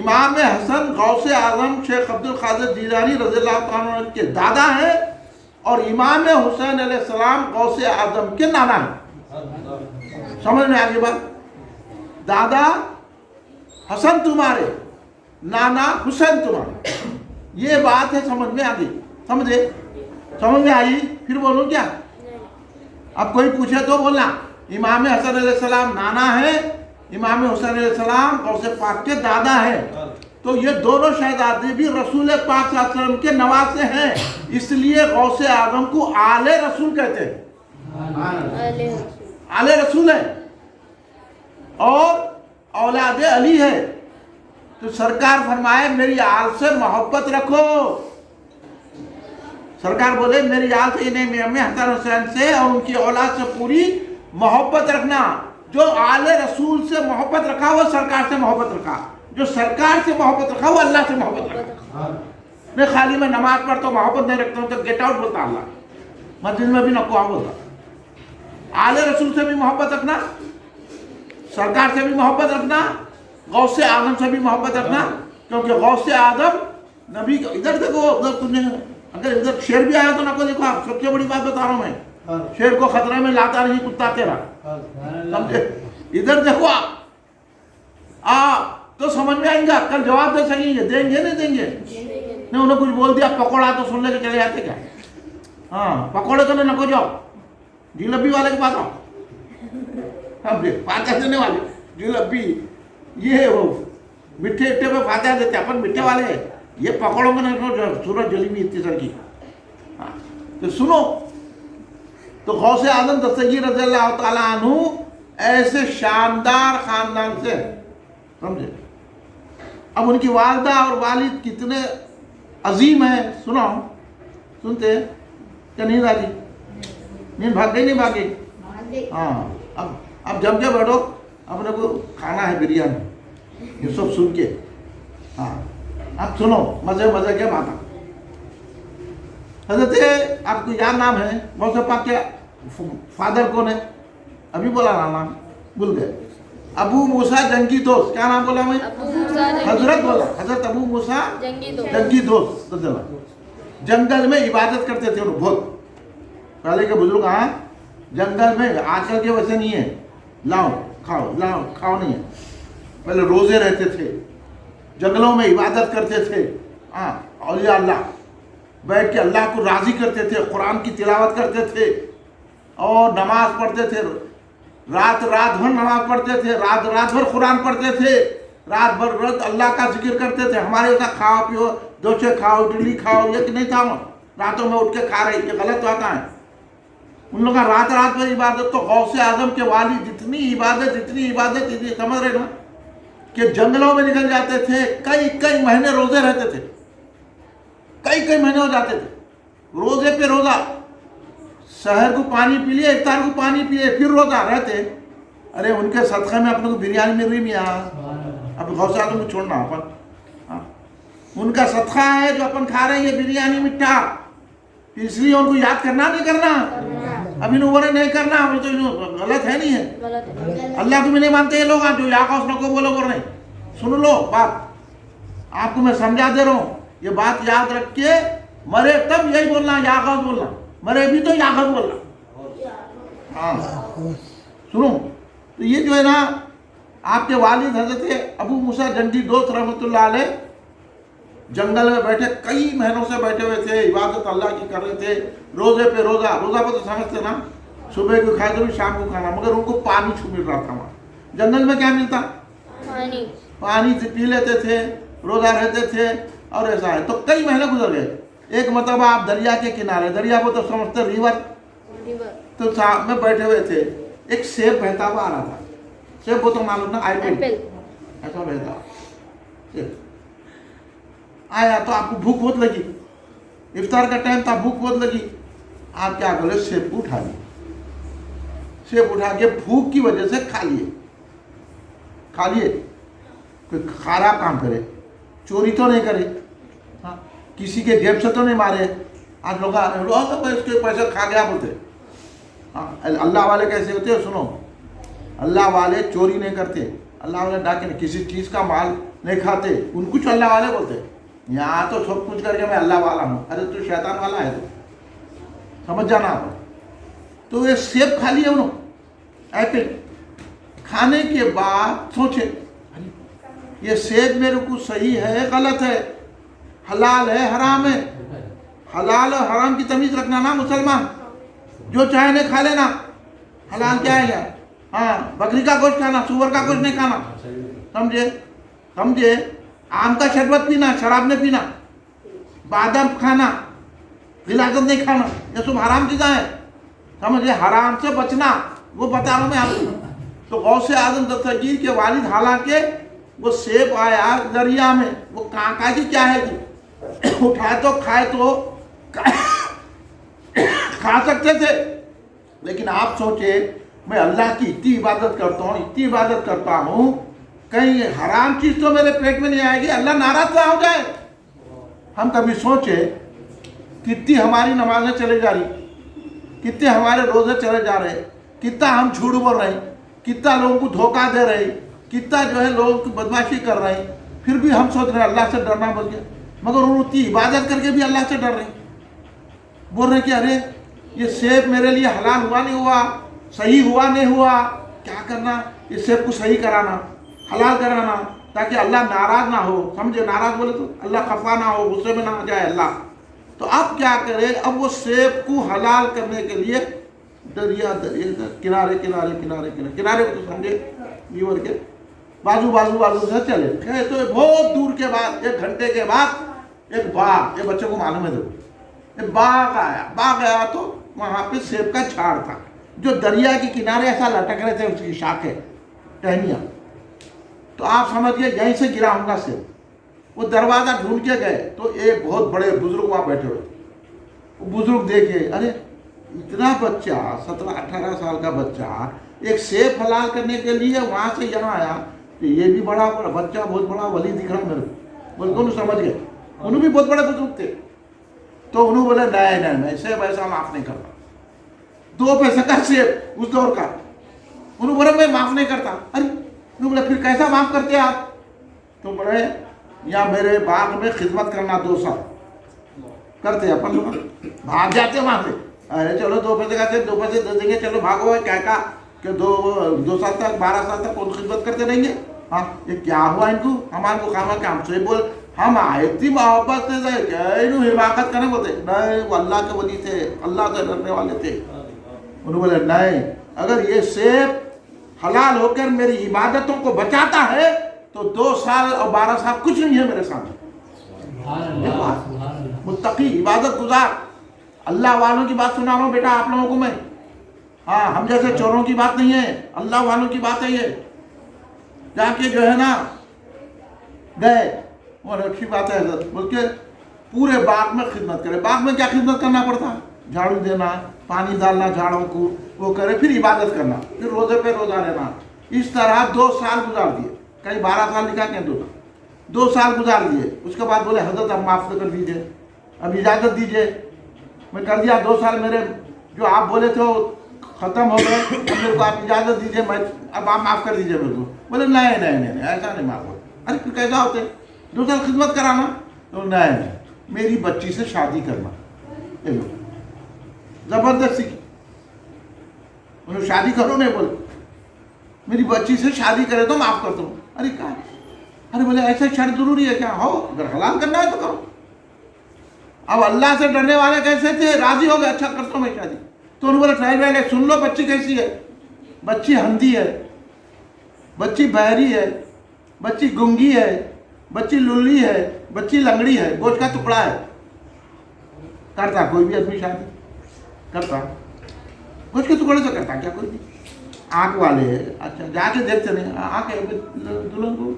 امام حسن غوث اعظم شیخ عبد القادر جیلانی رضی اللہ تعالیٰ عنہ کے دادا ہیں اور امام حسین علیہ السلام غوث اعظم کے نانا ہیں. سمجھ میں آگے بات؟ دادا حسن تمہارے، نانا حسین تمہارے، یہ بات ہے. سمجھ میں آگئی؟ سمجھے؟ سمجھ میں آئی؟ پھر بولوں کیا؟ اب کوئی پوچھے تو بولنا. امام حسن علیہ السلام نانا ہے، امام حسین علیہ السلام غوث پاک کے دادا ہیں. تو یہ دونوں شہزادے بھی رسول پاک صلی اللہ علیہ وسلم کے نواسے ہیں، اس لیے غوث اعظم کو آل رسول کہتے ہیں. آل رسول ہے اور اولاد علی ہے. تو سرکار فرمائے میری آل سے محبت رکھو. سرکار بولے میری آل سے، انہیں امام حسن حسین سے اور ان کی اولاد سے پوری محبت رکھنا. جو آل رسول سے محبت رکھا وہ سرکار سے محبت رکھا، جو سرکار سے محبت رکھا وہ اللہ سے محبت رکھا. میں خالی میں نماز پڑھتا ہوں محبت نہیں رکھتا ہوں تو گیٹ آؤٹ بولتا اللہ. مسجد میں بھی نقوہ بولتا. آل رسول سے بھی محبت رکھنا، سرکار سے بھی محبت رکھنا، غوث اعظم سے بھی محبت رکھنا. کیونکہ غوث اعظم نبی کا، ادھر دیکھو، ادھر تم نے اگر ادھر شیر بھی آیا تو نہ کو دیکھو. آپ سب سے بڑی بات بتا رہا ہوں میں، شیر کو خطرے میں لاتا نہیں کتا تیرا. سمجھے؟ ادھر دیکھو آپ تو سمجھ میں آئیں گا. کل جواب دے سکیں گے، دیں گے نہیں دیں گے؟ نہیں انہوں نے کچھ بول دیا پکوڑا تو سن لے کے چلے جاتے کیا؟ ہاں پکوڑے تو نہ کو جاؤ، جلبی والے کے پاس آؤ. سمجھے؟ فاتحہ دینے والے جلبی، یہ وہ مٹھے اٹھے پہ فاتحہ دیتے اپن مٹھے والے. یہ پکوڑوں میں نہیں، سورج جلی ہوئی اتنی سر کی. تو سنو، تو غوث اعظم دستگیر رضی اللہ تعالیٰ عنہ ایسے شاندار خاندان سے، سمجھے؟ اب ان کی والدہ اور والد کتنے عظیم ہیں. سنو، سنتے کہ نیند آ گئی؟ نیند بھاگ گئی نہیں بھاگ گئی؟ ہاں اب جم کے بیٹھو، اپنے کو کھانا ہے بریانی، یہ سب سن کے. ہاں اب سنو مزے مزے کے باتیں. حضرت آپ کو یاد نام ہے غوث پاک کے فادر کون ہے؟ ابھی بولا نام بھول گئے. ابو موسیٰ جنگی دوست. کیا نام بولا میں؟ حضرت بولا، حضرت ابو موسیٰ جنگی دوست. جنگل میں عبادت کرتے تھے وہ بہت. پہلے کے بزرگ ہاں جنگل میں، آج کل کے ویسے نہیں ہے لاؤ کھاؤ لاؤ کھاؤ نہیں ہے. پہلے روزے رہتے تھے، جنگلوں میں عبادت کرتے تھے. ہاں اولیاء اللہ بیٹھ کے اللہ کو راضی کرتے تھے، قرآن کی تلاوت کرتے تھے اور نماز پڑھتے تھے. رات بھر نماز پڑھتے تھے، رات بھر قرآن پڑھتے تھے، رات بھر اللہ کا ذکر کرتے تھے. ہمارے ہوتا کھاؤ پیو، دوچے کھاؤ اڈلی کھاؤ، یہ نہیں تھا راتوں میں اٹھ کے کھا رہے، یہ غلط ہوتا ہے. ان لوگوں کا رات بھر عبادت. تو غوث اعظم کے والد اتنی عبادت سمجھ رہے نا کہ جنگلوں میں نکل جاتے تھے، کئی مہینے روزے رہتے تھے، کئی مہینے ہو جاتے تھے روزے پہ روزہ. سحر کو پانی پی لیے، افطار کو پانی پیے، پھر روزہ رہتے. ارے ان کے صدقے میں اپنے کو بریانی مل رہی میاں. اب غوث اعظم کو چھوڑنا اپن، ان کا صدقہ ہے جو اپن کھا رہے ہیں یہ بریانی میٹھا. اس لیے ان کو یاد کرنا نہیں کرنا، اب انہوں نے نہیں کرنا، تو غلط ہے نہیں ہے. اللہ کو بھی نہیں مانتے یہ لوگ جو یا غوث نہ کو بولو کر رہے. سن لو بات، آپ کو میں سمجھا دے رہا ہوں. یہ بات یاد رکھ کے مرے تب یہی بولنا یا غوث بولنا، مرے بھی تو یا غوث بولنا. ہاں سنو، تو یہ جو ہے نا آپ کے والد حضرت ابو موسیٰ جنگی دوست رحمۃ اللہ علیہ جنگل میں بیٹھے، کئی مہینوں سے بیٹھے ہوئے تھے، عبادت اللہ کی کر رہے تھے. روزے پہ روزہ پہ تو سمجھتے نا، صبح کو کھائے تو بھی شام کو کھانا. مگر ان کو پانی مل رہا تھا. وہاں جنگل میں کیا ملتا؟ پانی سے پی لیتے تھے، روزہ رہتے تھے اور ایسا ہے. تو کئی مہینے گزر گئے. ایک مرتبہ آپ دریا کے کنارے، دریا کو تو سمجھتے ریور، تو میں بیٹھے ہوئے تھے. ایک سیب بہتا ہوا آ رہا تھا. سیب کو تو معلوم نا، ایپل ایسا بہتا آیا. تو آپ کو بھوک بہت لگی، افطار کا ٹائم تھا، بھوک بہت لگی. آپ کیا کرے، سیب کو اٹھا لیے. سیب اٹھا کے بھوک کی وجہ سے کھا لیے. کوئی خراب کام کرے، چوری تو نہیں کرے، کسی کے جیب سے تو نہیں مارے. آج لوگ اس کے پیسے کھا گیا بولتے. اللہ والے کیسے ہوتے ہیں؟ سنو، اللہ والے چوری نہیں کرتے، اللہ والے ڈاکے نہیں. کسی چیز کا مال نہیں کھاتے، ان کچھ اللہ والے بولتے ہیں۔ یہاں تو سب کچھ کر کے میں اللہ والا ہوں، ارے تو شیطان والا ہے، تو سمجھ جانا آپ۔ تو یہ سیب کھا لیے انہوں، ایپل کھانے کے بعد سوچے یہ سیب میرے کو صحیح ہے غلط ہے، حلال ہے حرام ہے؟ حلال اور حرام کی تمیز رکھنا نا مسلمان، جو چاہے نہیں کھا لینا۔ حلال کیا ہے یار؟ ہاں، بکری کا گوشت کھانا، سور کا گوشت نہیں کھانا، سمجھے؟ آم کا شربت پینا، شراب نہیں پینا، بادام کھانا، غلاظت نہیں کھانا، یہ سب حرام چیزیں ہیں، سمجھے؟ حرام سے بچنا، وہ بتا رہا ہوں میں آپ کو۔ تو غوث اعظم دستگیر کے والد حالانکہ وہ سیب آیا دریا میں، وہ کہاں جی کیا ہے جی، اٹھائے تو کھائے تو کھا سکتے تھے، لیکن آپ سوچے میں اللہ کی اتنی عبادت کرتا ہوں، اتنی عبادت کرتا ہوں، کہیں حرام چیز تو میرے پیٹ میں نہیں آئے گی، اللہ ناراض نہ ہو جائے۔ ہم کبھی سوچے کتنی ہماری نمازیں چلے جا رہی، کتنے ہمارے روزے چلے جا رہے، کتنا ہم جھوٹ بول رہے ہیں، کتنا لوگوں کو دھوکہ دے رہے، کتنا جو ہے لوگوں کی بدمعاشی کر رہے ہیں، پھر بھی ہم سوچ رہے ہیں اللہ سے ڈرنا بول گیا، مگر وہ اتنی عبادت کر کے بھی اللہ سے ڈر رہے ہیں، بول رہے ہیں کہ ارے یہ سیب میرے لیے حلال ہوا نہیں ہوا، صحیح ہوا نہیں ہوا، کیا کرنا، اس سیب کو صحیح کرانا، حلال کرانا، تاکہ اللہ ناراض نہ ہو، سمجھے؟ ناراض بولے تو اللہ خفا نہ ہو، غصے میں نہ آ جائے اللہ۔ تو اب کیا کرے؟ اب وہ سیب کو حلال کرنے کے لیے دریا کنارے کو تو سمجھے ریور کے بازو سے چلے گئے، تو بہت دور کے بعد 1 گھنٹے کے بعد ایک باغ، یہ بچوں کو معلوم ہے، دیکھو ایک باغ آیا تو وہاں پہ سیب کا جھاڑ تھا، جو دریا کے کنارے ایسا لٹک رہے تھے، اس کی شاخیں ٹہنیاں، تو آپ سمجھ گئے یہیں سے گرا ہوں گا سیب۔ وہ دروازہ ڈھونڈ کے گئے تو ایک بہت بڑے بزرگ وہاں بیٹھے ہوئے، وہ بزرگ دیکھے ارے اتنا بچہ 17-18 سال کا بچہ ایک سیب حلال کرنے کے لیے وہاں سے یہاں آیا، کہ یہ بھی بڑا بچہ بہت بڑا ولی دکھ رہا میرے کو، بولے انہوں سمجھ گئے، انہوں بھی بہت بڑے بزرگ تھے، تو انہوں بولے نہیں سیب ایسا معاف نہیں کرتا، 2 پیسے کا سیب اس دور کا، انہوں بولے میں معاف نہیں کرتا۔ ارے انہوں بولے پھر کیسا معاف کرتے آپ؟ تو بولے یا میرے باغ میں خدمت کرنا 2 سال کرتے، اپن لوگ بھاگ جاتے وہاں سے، ارے چلو 2 پیسے کا سیب 2 پیسے دے دیں گے، چلو بھاگو، کیا کہا کہ 2 سال تک 12 سال تک کون خدمت کرتے رہیں گے؟ ہاں یہ کیا ہوا ان کو، ہمارے کو کھانا کہ ہم سے بول ہم آئے اتنی محبت سے جائے کہ انہوں حماقت کرنے بولتے نہیں، وہ اللہ کے ولی تھے، اللہ سے ڈرنے والے تھے۔ انہوں بولے نہیں، اگر یہ سیب حلال ہو کر میری عبادتوں کو بچاتا ہے تو 2 سال اور 12 سال کچھ نہیں ہے میرے سامنے۔ متقی، عبادت گزار، اللہ والوں کی بات سنا رہا ہوں بیٹا آپ لوگوں کو میں، ہاں ہم جیسے چوروں کی بات نہیں ہے، اللہ والوں کی بات ہے۔ یہ جا کے جو ہے نا گئے، اور اچھی بات ہے حضرت، بلکہ پورے باغ میں خدمت کرے۔ باغ میں کیا خدمت کرنا پڑتا ہے؟ جھاڑو دینا، پانی ڈالنا جھاڑوں کو، وہ کرے، پھر عبادت کرنا، پھر روزے پہ روزہ لینا۔ اس طرح 2 سال گزار دیے، کہیں 12 سال لکھا کہ 2 سال گزار دیے۔ اس کے بعد بولے حضرت اب معاف کر دیجئے، اب اجازت دیجئے، میں کر دیا 2 سال میرے جو آپ بولے تھے وہ ختم ہو گئے، اب میرے کو آپ اجازت دیجئے، میں اب آپ معاف کر دیجئے میرے کو۔ بولے نہیں ایسا نہیں معاف ہوتا۔ ارے پھر کیسا ہوتے؟ 2 سال خدمت کرانا، تو نہیں میری بچی سے شادی کرنا، زبردستی کی، انہوں شادی کرو نہیں بولے، میری بچی سے شادی کرے تو معاف کرتا ہوں۔ ارے کہا، ارے بولے ایسا شرط ضروری ہے کیا؟ ہو اگر حلال کرنا ہے تو کرو۔ اب اللہ سے ڈرنے والے کیسے تھے؟ راضی ہو گئے، اچھا کرتا ہوں میں شادی۔ تو انہوں بولے ٹھہر رہے، سن لو بچی کیسی ہے، بچی اندھی ہے، بچی بہری ہے، بچی گنگی ہے، بچی للی ہے، بچی لنگڑی ہے، گوشت کا ٹکڑا ہے۔ کرتا کوئی بھی آدمی شادی کرتا؟ گوشت کے ٹکڑے سے کرتا کیا کوئی بھی؟ آنکھ والے ہے، اچھا جا کے دیکھتے نہیں، آنکھ ہے دلہن کو،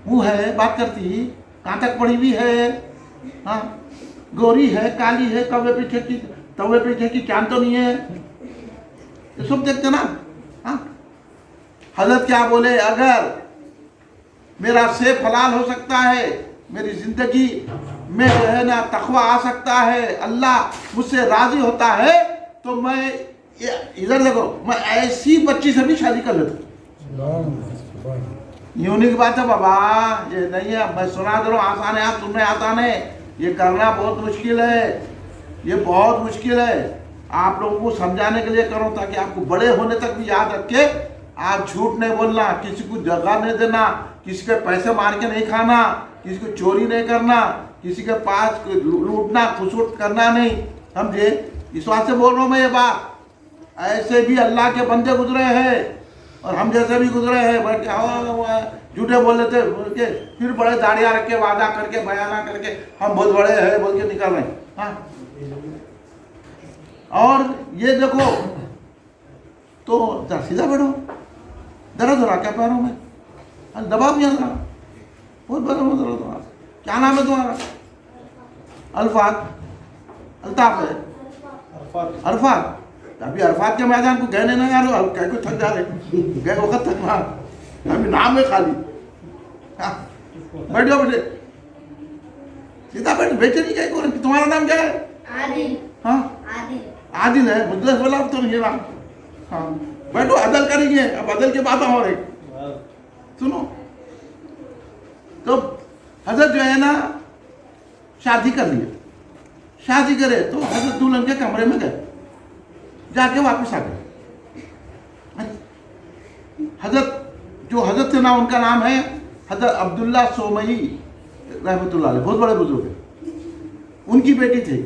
منہ ہے، بات کرتی، کہاں تک پڑی ہوئی ہے، ہاں گوری ہے، کالی ہے، توے پیچھے کی چاند تو نہیں ہے، یہ سب دیکھتے نا۔ ہاں حضرت کیا بولے، اگر میرا سیب حلال ہو سکتا ہے، میری زندگی میں جو ہے نا تقویٰ آ سکتا ہے، اللہ مجھ سے راضی ہوتا ہے، تو میں ادھر دیکھو، میں ایسی بچی سے بھی شادی کر لیتا ہوں۔ یہ انہیں کی بات ہے بابا, یہ نہیں ہے, میں سنا دے رہا ہوں آسان ہے, آپ تمہیں آسان ہے, یہ کرنا بہت مشکل ہے, یہ بہت مشکل ہے. آپ لوگوں کو سمجھانے کے لیے کرو تاکہ آپ کو بڑے ہونے تک بھی یاد رکھے. آپ جھوٹ نہیں بولنا, کسی کو جگہ نہیں دینا, کسی کے پیسے مار کے نہیں کھانا, کسی کو چوری نہیں کرنا, کسی کے پاس لوٹنا خسوٹ کرنا نہیں, سمجھے. اس واسطے بول رہا ہوں میں یہ بات. ایسے بھی اللہ کے بندے گزرے ہیں اور ہم جیسے بھی گزرے ہیں, بیٹھ کے جھوٹے بول لیتے بول کے, پھر بڑے داڑیاں رکھ کے وعدہ کر کے بیانہ کر کے ہم بہت بڑے ہیں بول کے نکل رہے ہیں. ہاں, اور یہ دیکھو تو سیدھا بیٹھو, درد ہو رہا کیا پیروں میں, دباؤ بھی ذرا, بہت بڑا درد ہو رہا. کیا نام ہے تمہارا؟ الفاظ, الطاف ہے, عرفات. ابھی عرفات کے میدان کو گئے نہیں یار, کہہ کو تھک جا رہے, گئے وقت تک وہاں, ابھی نام ہے خالی. بیٹھو بیٹھے, سیدھا بیٹھ, بیٹھے نہیں گئے. تمہارا نام کیا ہے؟ عادل. ہاں عادل ہے, مجلس والا تو نہیں نام. ہاں بیٹھو, عدل کریں گے. اب عدل کی بات ہو رہی, سنو. تو حضرت جو ہے نا شادی کر لیے, شادی کرے تو حضرت دلہن کے کمرے میں گئے, جا کے واپس آ گئے. حضرت جو حضرت تھے نا, ان کا نام ہے حضرت عبداللہ سومئی رحمۃ اللہ علیہ, بہت بڑے بزرگ ہیں. ان کی بیٹی تھی.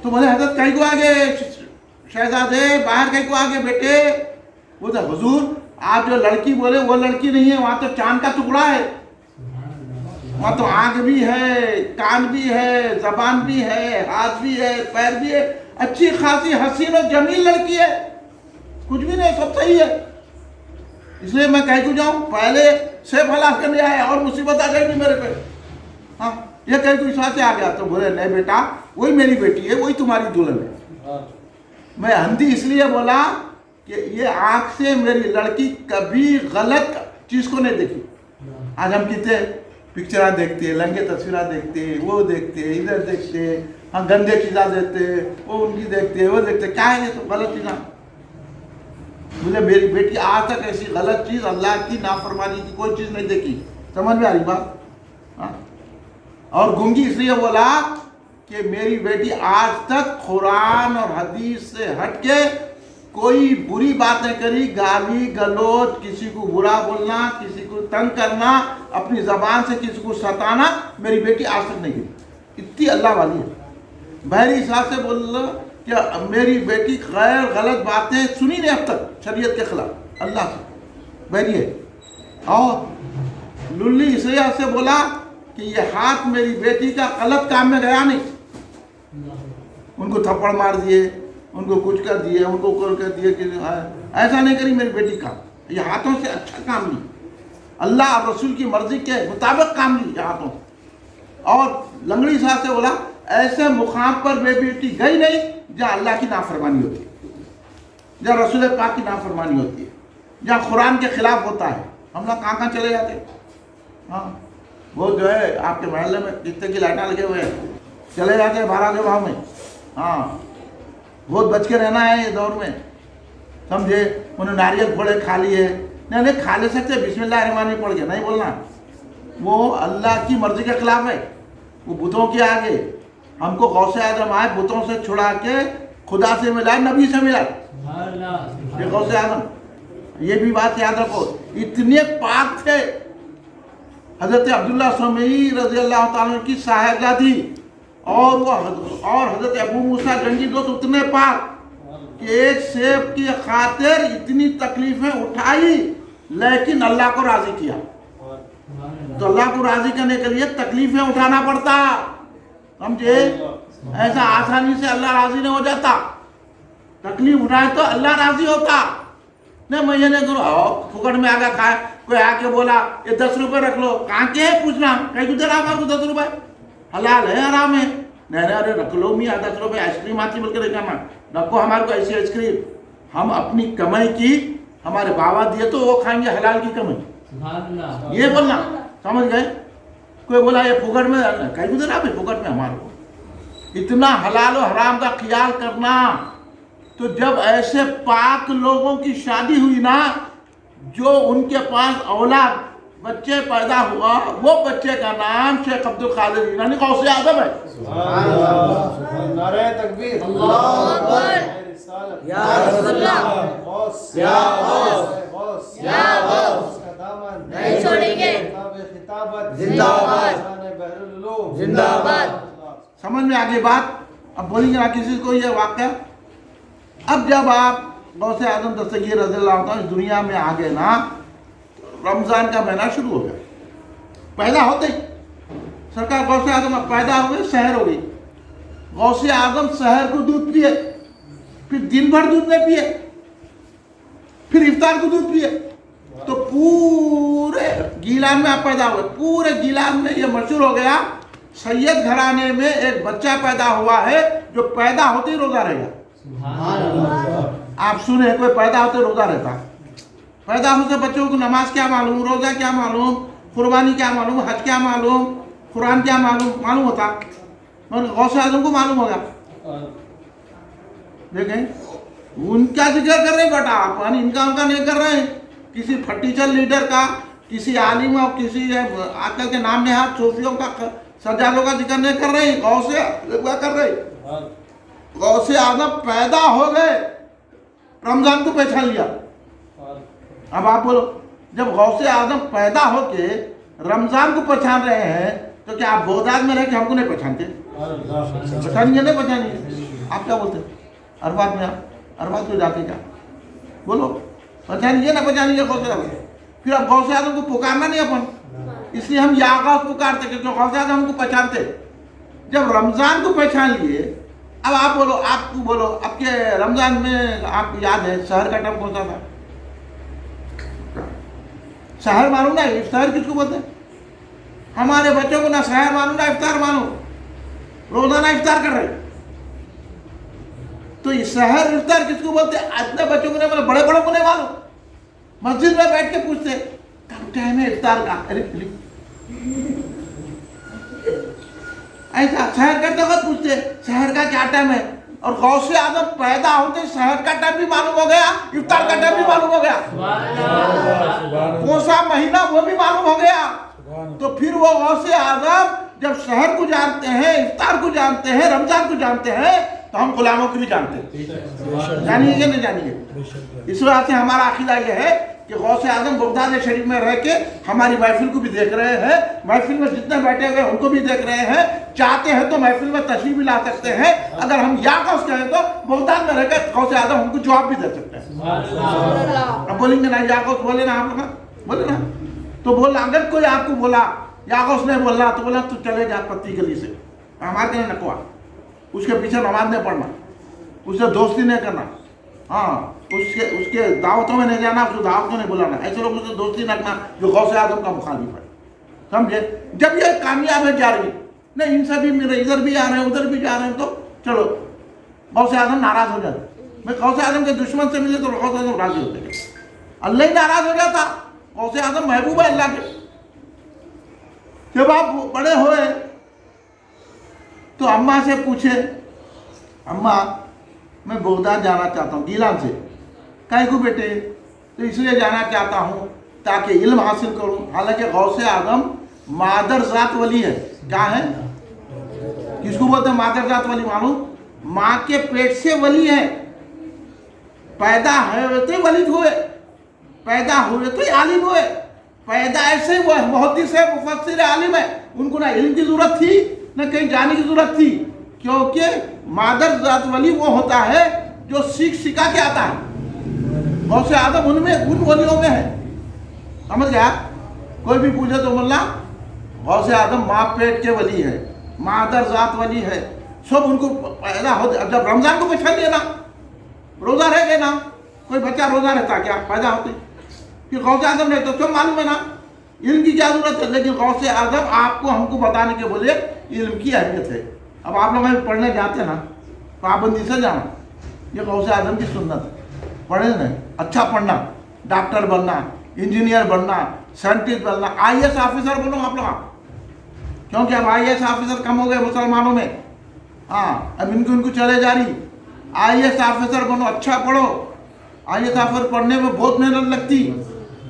تو بولے حضرت کہیں کو آگے شہزادے, باہر کہیں کو آگے بیٹے. وہ تھا حضور آپ جو لڑکی بولے وہ لڑکی نہیں ہے, وہاں تو چاند کا ٹکڑا ہے, وہاں تو آنکھ بھی ہے, کان بھی ہے, زبان بھی ہے, ہاتھ بھی ہے, پیر بھی ہے, اچھی خاصی حسین و جمیل لڑکی ہے, کچھ بھی نہیں, سب صحیح ہے. اس لیے میں کہیں کو جاؤں, پہلے سیف ہلاک کرنے آئے اور مصیبت آ گئی میرے پہ. ہاں, یہ کہیں کو اس واسطے آ گیا. تو بولے نہیں بیٹا, وہی میری بیٹی ہے, وہی تمہاری دلہن ہے. میں ہندی اس لیے بولا کہ یہ آنکھ سے میری لڑکی کبھی غلط چیز کو نہیں دیکھی. آج ہم کتنے پکچریں دیکھتے ہیں, لنگے تصویریں دیکھتے ہیں, وہ دیکھتے ہیں, ادھر دیکھتے ہیں, ہاں گندے چیزیں دیکھتے ہیں, وہ ان کی دیکھتے ہیں, وہ دیکھتے ہیں. کیا ہے یہ سب غلط چیزیں؟ مجھے میری بیٹی آج تک ایسی غلط چیز, اللہ کی نافرمانی کی کوئی چیز نہیں دیکھی. سمجھ میں آ رہی بات؟ ہاں. اور گنگی اس لیے بولا کہ میری بیٹی آج تک قرآن اور حدیث سے ہٹ کے کوئی بری بات نہیں کری. گالی گلوچ, کسی کو برا بولنا, کسی کو تنگ کرنا, اپنی زبان سے کسی کو ستانا, میری بیٹی آج تک نہیں کی. اتنی اللہ والی ہے. بحری حساب سے بول رہا کہ میری بیٹی غیر غلط باتیں سنی نہیں اب تک شریعت کے خلاف, اللہ سے بحری ہے. اور للی اس لیے سے بولا کہ یہ ہاتھ میری بیٹی کا غلط کام میں گیا نہیں. ان کو تھپڑ مار دیے, ان کو کچھ کر دیے, ان کو کر دیے کہ ایسا نہیں کری میری بیٹی کا. یہ ہاتھوں سے اچھا کام لی, اللہ اور رسول کی مرضی کے مطابق کام لی یہ ہاتھوں. اور لنگڑی صاحب سے بولا ایسے مقام پر میری بیٹی گئی نہیں جہاں اللہ کی نافرمانی ہوتی ہے, جہاں رسول پاک کی نافرمانی ہوتی ہے, جہاں قرآن کے خلاف ہوتا ہے. ہم لوگ کہاں کہاں چلے جاتے ہیں. ہاں, وہ جو ہے آپ کے محلے میں کتنے کی لائٹیں لگے ہوئے ہیں, چلے جاتے ہیں 12 کے بھاؤ میں. ہاں, بہت بچ کے رہنا ہے یہ دور میں, سمجھے. انہوں نے ناریل پھوڑے کھا لیے, نہیں کھا لے سکتے, بسم اللہ الرحمن الرحیم پڑھ کے نہیں بولنا. وہ اللہ کی مرضی کے خلاف ہے, وہ بتوں کے آگے. ہم کو غوث اعظم آئے بتوں سے چھڑا کے خدا سے ملا, نبی سے ملا, یہ غوث اعظم. یہ بھی بات یاد رکھو, اتنے پاک تھے. حضرت عبداللہ سومئی رضی اللہ تعالیٰ کی صاحبزادی اور حضرت ابو موسیٰ جنگی دوست اتنے پاک کہ ایک سیب کی خاطر اتنی تکلیفیں اٹھائی لیکن اللہ کو راضی کیا. تو اللہ کو راضی کرنے کے لیے تکلیفیں اٹھانا پڑتا, سمجھے. ایسا آسانی سے اللہ راضی نہیں ہو جاتا. تکلیف اٹھائے تو اللہ راضی ہوتا. نہیں میں یہ نہیں کروں, پھکڑ میں آگا کھائے, کوئی آ کے بولا یہ 10 روپے رکھ لو, کہاں کے ہے پوچھنا, کہیں کو دے رہا ہمارے کو 10 روپے, حلال ہے حرام ہے. نہیں ارے رکھ لو میاں 10 روپے, آئس کریم آتی بول کے نہیں کرنا, رکھو ہمارے کو ایسی آئس کریم. ہم اپنی کمائی کی, ہمارے بابا دیے تو وہ کھائیں گے حلال کی کمائی, یہ بولنا, سمجھ گئے. کوئی بولا یہ پھکڑ میں, کہیں کو دے رہا بھائی پھکڑ میں ہمارے کو. اتنا حلال و حرام کا خیال کرنا. تو جب ایسے پاک لوگوں کی شادی ہوئی نا, جو ان کے پاس اولاد بچے پیدا ہوا وہ بچے کا نام شیخ عبد القادر جیلانی غوث اعظم ہے. سبحان اللہ. نعرہ تکبیر. اللہ اکبر. یا رسول اللہ. غوث یا غوث. غوث یا غوث. کا دامن نہیں چھوڑیں گے. کتاب خطابت زندہ باد. لسان بحر العلوم زندہ باد. سمجھ میں آگے بات. اب بولیں گے نا کسی کو یہ واقعہ. اب جب آپ غوث اعظم دستگیر رضی اللہ عنہ اس دنیا میں آ گئے نا, رمضان کا مہینہ شروع ہو گیا. پیدا ہوتے ہی سرکار غوث اعظم پیدا ہوئے, سحر ہو گئی. غوث اعظم سحر کو دودھ پیے, پھر دن بھر دودھ نہیں پیے, پھر افطار کو دودھ پیے. تو پورے گیلان میں آپ پیدا ہوئے. پورے گیلان میں یہ مشہور ہو گیا سید گھرانے میں ایک بچہ پیدا ہوا ہے جو پیدا ہوتے ہی روزہ رہے گا. آپ سنیں کوئی پیدا ہوتے روزہ رہتا. پیدا ہوتے بچوں کو نماز کیا معلوم, روزہ کیا معلوم, قربانی کیا معلوم, حج کیا معلوم, قرآن کیا معلوم ہوتا. مگر غوث اعظم کو معلوم ہوگا. دیکھیں ان کا ذکر کر رہے ہیں بیٹا آپ, ان کا نہیں کر رہے ہیں. کسی پھٹیچر لیڈر کا, کسی عالم اور کسی آج کل کے نام نہاد صوفیوں کا, سجادوں کا ذکر نہیں کر رہے ہیں. غوث کا کر رہے ہیں. غوث اعظم پیدا ہو گئے, رمضان کو پہچان لیا. اب آپ بولو, جب غوث اعظم پیدا ہو کے رمضان کو پہچان رہے ہیں تو کیا آپ بغداد میں رہ کے ہم کو نہیں پہچانتے؟ پہچانیے نہیں پہچانیے. آپ کیا بولتے ہیں عرفات میں, آپ عرفات کو جاتے کیا بولو, پہچانیے نہ پہچانیے غوث اعظم. پھر اب غوث اعظم کو پکارنا نہیں اپن, اس لیے ہم یا غوث پکارتے کیونکہ غوث اعظم ہم کو پہچانتے. جب رمضان کو پہچان لیے, اب آپ بولو, آپ کو بولو, اب کے رمضان میں آپ کو یاد ہے سحر کا ٹائم کون سا تھا؟ سحر معلوم نہ, افطار کس کو بولتے ہیں؟ ہمارے بچوں کو نہ سحر معلوم نہ افطار معلوم, روزانہ افطار کر رہے. تو یہ سحر افطار کس کو بولتے ہیں؟ اتنے بچوں کو نہیں معلوم, بڑے بڑوں کو نہیں معلوم. مسجد میں بیٹھ کے پوچھتے کب ٹائم ہے افطار کا, ایسا سحر کرتے وقت پوچھتے سحر کا کیا ٹائم ہے. اور غوث اعظم پیدا ہوتے سحر کا ٹائم بھی معلوم ہو گیا, افطار کا ٹائم بھی معلوم ہو گیا, کون سا مہینہ وہ بھی معلوم ہو گیا. تو پھر وہ غوث اعظم جب سحر کو جانتے ہیں, افطار کو جانتے ہیں, رمضان کو جانتے ہیں, تو ہم غلاموں کو بھی جانتے ہیں. جانیے کہ نہیں جانیے؟ اس وجہ سے ہمارا عقیدہ یہ ہے کہ غوث اعظم بغداد شریف میں رہ کے ہماری محفل کو بھی دیکھ رہے ہیں, محفل میں جتنے بیٹھے ہوئے ان کو بھی دیکھ رہے ہیں. چاہتے ہیں تو محفل میں تشریف بھی لا سکتے ہیں. اگر ہم یا غوث کہیں تو بغداد میں رہ کے غوث اعظم ہم کو جواب بھی دے سکتے ہیں. اب بولیں گے نا یا غوث, بولے نا آپ لوگ, بولے نا. تو بولنا, اگر کوئی آپ کو بولا یا غوث نہیں بولنا تو بولا تو چلے جا پتی گلی سے, ہمارے کے نکوا, اس کے پیچھے نماز نہیں پڑھنا, اس سے دوستی نہیں کرنا, ہاں اس کے دعوتوں میں نہیں جانا, اس کو دعوت کو نہیں بلانا. ایسے لوگوں سے دوستی نہ کرنا جو غوث اعظم کا مخالف ہے. سمجھے؟ جب یہ کامیاب ہے جا رہی نہیں, ان سے بھی میرے ادھر بھی آ رہے ہیں ادھر بھی جا رہے ہیں, تو چلو غوث اعظم ناراض ہو جاتے. میں غوث اعظم کے دشمن سے ملے تو غوث اعظم راضی ہوتے ہیں. اللہ ہی ناراض ہو جاتا. غوث اعظم محبوب ہے اللہ کے. جب آپ بڑے ہوئے تو اماں سے پوچھے, اماں میں بغداد جانا چاہتا ہوں گیلان سے. کہیں کو بیٹے؟ تو اس لیے جانا چاہتا ہوں تاکہ علم حاصل کروں. حالانکہ غوث اعظم مادر ذات ولی ہے. کیا ہے؟ کس کو بولتے ہیں مادر ذات ولی معلوم؟ ماں کے پیٹ سے ولی ہے. پیدا ہوئے تو ولی ہوئے, پیدا ہوئے تو عالم ہوئے. پیدا ایسے ہی وہ محدث ہے, مفسر عالم ہے. ان کو نہ علم کی ضرورت تھی نہ کہیں جانے کی ضرورت تھی, کیونکہ مادر ذات ولی وہ ہوتا ہے جو سکھا کے آتا ہے. غوث اعظم ان ولیوں میں ہے. سمجھ گیا؟ کوئی بھی پوچھے تو بولنا غوث اعظم ماں پیٹ کے ولی ہے, مادر ذات ولی ہے. سب ان کو پیدا ہوتے. اب جب رمضان کو پہچان لیا نا, روزہ رہ گئے نا, کوئی بچہ روزہ رہتا کیا پیدا ہوتے؟ پھر غوث اعظم نہیں تو کیوں معلوم ہے نا علم کی کیا ضرورت ہے. لیکن غوث اعظم آپ کو ہم کو بتانے کے بولے علم کی اہمیت ہے. اب آپ لوگ پڑھنے جاتے نا, پابندی سے جانا, یہ غوث اعظم کی سنت ہے. پڑھے نہیں, اچھا پڑھنا, ڈاکٹر بننا, انجینئر بننا, سائنٹسٹ بننا, آئی ایس آفیسر بنو آپ لوگ. کیونکہ اب آئی ایس آفیسر کم ہو گئے مسلمانوں میں. ہاں اب ان کو چلے جا رہی. آئی ایس آفیسر بنو, اچھا پڑھو. آئی ایس آفیسر پڑھنے میں بہت محنت لگتی.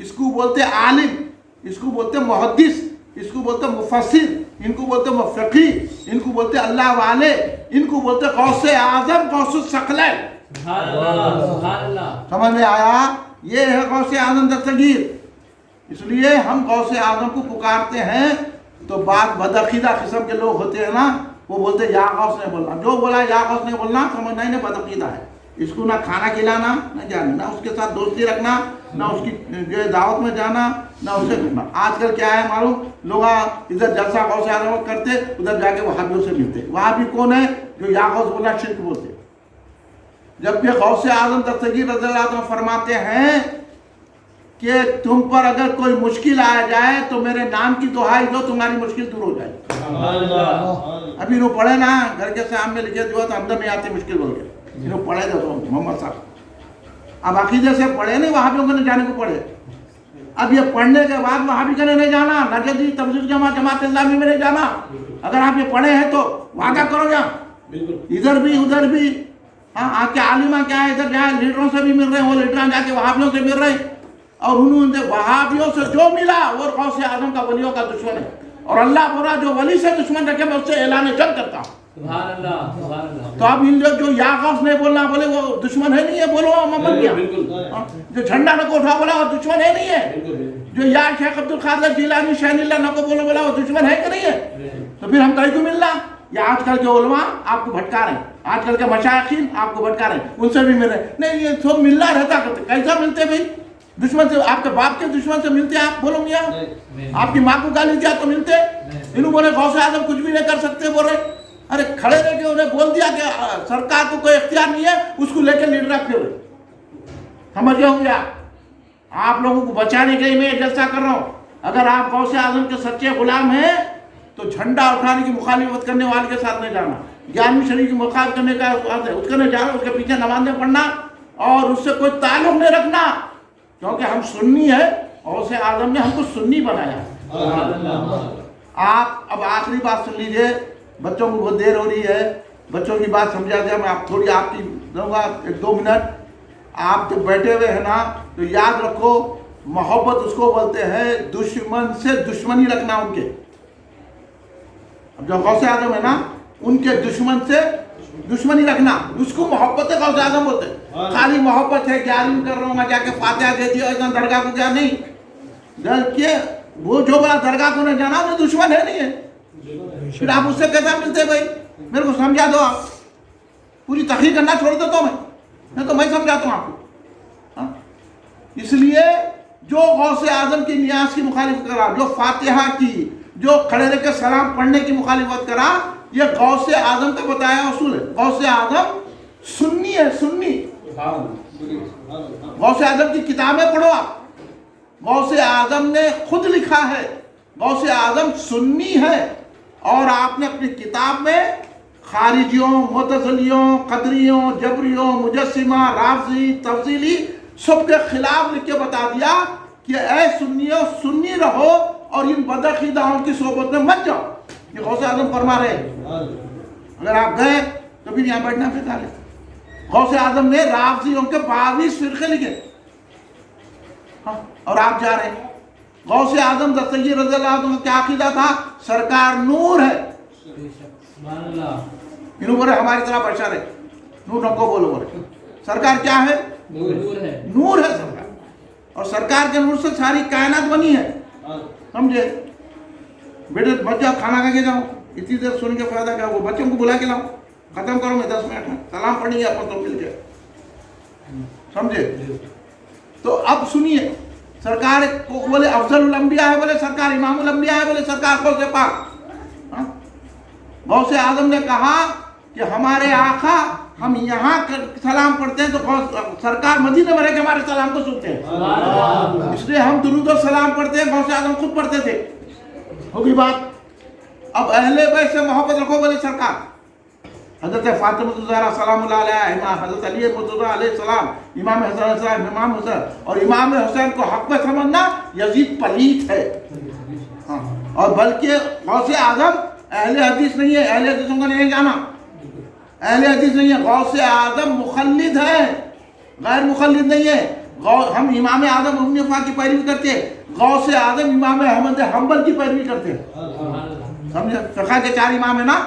اس کو بولتے عالم، اس کو بولتے محدث، اس کو بولتے مفسر، ان کو بولتے مفقی، ان کو بولتے اللہ والے، ان کو بولتے غوث اعظم، غوث الثقلین۔ سمجھ میں آیا؟ یہ ہے غوث اعظم دستگیر۔ اس لیے ہم غوث اعظم کو پکارتے ہیں تو بعض بدعقیدہ قسم کے لوگ ہوتے ہیں نا، وہ بولتے یا غوث نہیں بولنا، جو بولا یا غوث نہیں بولنا سمجھنا ہی نہیں بدعقیدہ ہے۔ اس کو نہ کھانا کھلانا، نہ جانا، نہ اس کے ساتھ دوستی رکھنا، نہ اس کی جو دعوت میں جانا، نہ اسے کرنا۔ آج کل کیا ہے معلوم، لوگ ادھر جلسہ غوث اعظم کرتے، ادھر جا کے وہابیوں سے ملتے۔ وہابی کون ہے؟ جو یا غوث بولا شرک بولتے۔ جبکہ غوث اعظم دستگیر رضی اللہ عنہ فرماتے ہیں کہ تم پر اگر کوئی مشکل آ جائے تو میرے نام کی دہائی دو، تمہاری مشکل دور ہو جائے۔ ابھی انہوں پڑھے نا، گھر کے سامنے لکھے جو تو اندر نہیں آتی مشکل بول کے، انہوں پڑھے جو تو محمد صاحب اب عقیدے سے پڑھے نہیں، وہابیوں کو نہیں جانے کو پڑھے۔ اب یہ پڑھنے کے بعد وہابی کو نہیں جانا، نجدی تبلیغ جماعت اسلامی میں نہیں جانا۔ اگر آپ یہ پڑھے ہیں تو وعدہ کرو یہاں ادھر بھی ادھر بھی، ہاں آ کے عالمہ کیا ہے ادھر جائے لیڈروں سے بھی مل رہے ہیں، وہ لیڈران جا کے وہابیوں سے مل رہے ہیں، اور انہوں نے وہابیوں سے جو ملا وہ غوث اعظم کا ولیوں کا دشمن ہے، اور اللہ بولا جو ولی سے دشمن رکھے میں اس سے اعلان جنگ کرتا ہوں۔ سبحان اللہ، سبحان اللہ۔ تو اب ان لوگ جو یا غوث نہیں بولنا بولے وہ دشمن ہے نہیں ہے، بولو محمد کیا، جو جھنڈا نہ کو اٹھا بولا وہ دشمن ہے نہیں ہے، جو یا شیخ عبد القادر جیلانی شین اللہ نہ کو بولو بولا وہ دشمن ہے کہ نہیں ہے؟ تو پھر ہم کہیں کو ملنا؟ یا آج کل کے علماء آپ کو بھٹکا رہے ہیں، آج کل کے مشائخین آپ کو بھٹکا رہے ہیں، ان سے بھی مل رہے ہیں۔ نہیں یہ سب ملنا رہتا کرتے، کیسا ملتے بھائی؟ دشمن سے، آپ کے باپ کے دشمن سے ملتے آپ بولو گے؟ آپ کی ماں کو گالی دیا تو ملتے؟ انہوں بولے غوث اعظم کچھ بھی نہیں کر سکتے، بول رہے ارے کھڑے رہ کے انہیں بول دیا کہ سرکار کو کوئی اختیار نہیں ہے، اس کو لے کے لیڈر پھر رہے۔ سمجھ گئے ہوں گے آپ لوگوں کو بچانے کے لیے میں جلسہ کر رہا ہوں۔ اگر آپ غوث اعظم کے سچے غلام ہیں تو جھنڈا اٹھانے کی مخالفت کرنے والے کے ساتھ نہیں جانا، 11ویں شریف کی مخالفت کرنے کا اس کا نہیں جانا، اس کے پیچھے نمازیں پڑھنا اور اس سے کوئی تعلق نہیں رکھنا، کیونکہ ہم سنی ہے، غوث اعظم نے ہم کو سنی بنایا۔ آپ اب آخری بات سن لیجئے، بچوں کو بہت دیر ہو رہی ہے، بچوں کی بات سمجھا دیا میں، آپ تھوڑی آپ کی دوں گا 1-2 منٹ۔ آپ جب بیٹھے ہوئے ہیں نا تو یاد رکھو محبت اس کو بولتے ہیں دشمن سے دشمنی رکھنا ان کے۔ اب جو غوث اعظم ہے نا ان کے دشمن سے دشمنی رکھنا، اس کو محبت غوث اعظم بولتے ہیں۔ خالی محبت ہے 11ویں کر رہا ہوں میں جا کے فاتحہ دے دیا ایسا درگاہ کو گیا نہیں، بلکہ وہ جو بڑا درگاہ کو نہیں جانا انہیں دشمن ہے نہیں ہے، پھر آپ اس سے کیسا ملتے بھائی؟ میرے کو سمجھا دو، آپ پوری تحقیق کرنا چھوڑ دیتا ہوں میں تو میں سمجھاتا ہوں آپ کو۔ اس لیے جو غوث اعظم کی نیاز کی مخالفت کرا، جو فاتحہ کی، جو کھڑے رہ کے سلام پڑھنے کی مخالفت کرا، یہ غوث اعظم کا بتایا اصول ہے۔ غوث اعظم سنی ہے، سنی۔ غوث اعظم کی کتابیں پڑھو آپ، غوث اعظم نے خود لکھا ہے غوث اعظم سنی ہے، اور آپ نے اپنی کتاب میں خارجیوں، معتزلیوں، قدریوں، جبریوں، مجسمہ، رافضی، تفضیلی سب کے خلاف لکھ کے بتا دیا کہ اے سنیوں سنی رہو اور ان بدعقیداؤں کی صحبت میں مت جاؤ۔ یہ غوث اعظم فرما رہے ہیں۔ اگر آپ گئے تو پھر یہاں بیٹھنا پھر لے۔ غوث اعظم نے رافضیوں کے 22 فرقے لکھے، اور آپ جا رہے ہیں۔ غوث اعظم دستگیر رضی اللہ عنہ کا کیا عقیدہ تھا؟ سرکار نور ہے۔ انہوں بولے ہماری طرح بشر ہے، نور نہ کو بولو، بولے سرکار کیا ہے؟ نور ہے سرکار، اور سرکار کے نور سے ساری کائنات بنی ہے۔ سمجھے بیٹے؟ مت جاؤ، کھانا کھا کے جاؤ، اتنی دیر سن کے فائدہ کیا؟ وہ بچوں کو بلا کے لاؤ، ختم کرو میں 10 منٹ میں سلام پڑھیں گے اپن تو مل کے، سمجھے؟ تو اب سنیے، سرکار کو بولے افضل الانبیاء ہے، بولے سرکار امام الانبیاء ہے، بولے سرکار غوث پاک۔ غوث اعظم نے کہا کہ ہمارے آقا ہم یہاں سلام پڑھتے ہیں تو سرکار مدینہ میں رہ کے ہمارے سلام کو سنتے ہیں، اس لیے ہم درود و سلام پڑھتے ہیں، غوث اعظم خود پڑھتے تھے۔ ہوگی بات؟ اب اہل بیت سے محبت رکھو، بولے سرکار حضرت فاطمہ الزہرا سلام اللہ علیہ، حضرت علی مرتضیٰ علیہ السلام، امام حسن علیہ السلام، امام حسین، اور امام حسین کو حق میں سمجھنا یزید پلیت ہے۔ اور بلکہ غوث اعظم اہل حدیث نہیں ہے، اہل حدیثوں کا نہیں جانا، اہل حدیث نہیں ہے، غوث اعظم مخلد ہے، غیر مخلد نہیں ہے۔ ہم امام اعظم ابن حنیفہ کی پیروی کرتے ہیں, غوث اعظم امام احمد حنبل کی پیروی کرتے ہیں. سمجھے, فقہ کے 4 امام ہیں نا,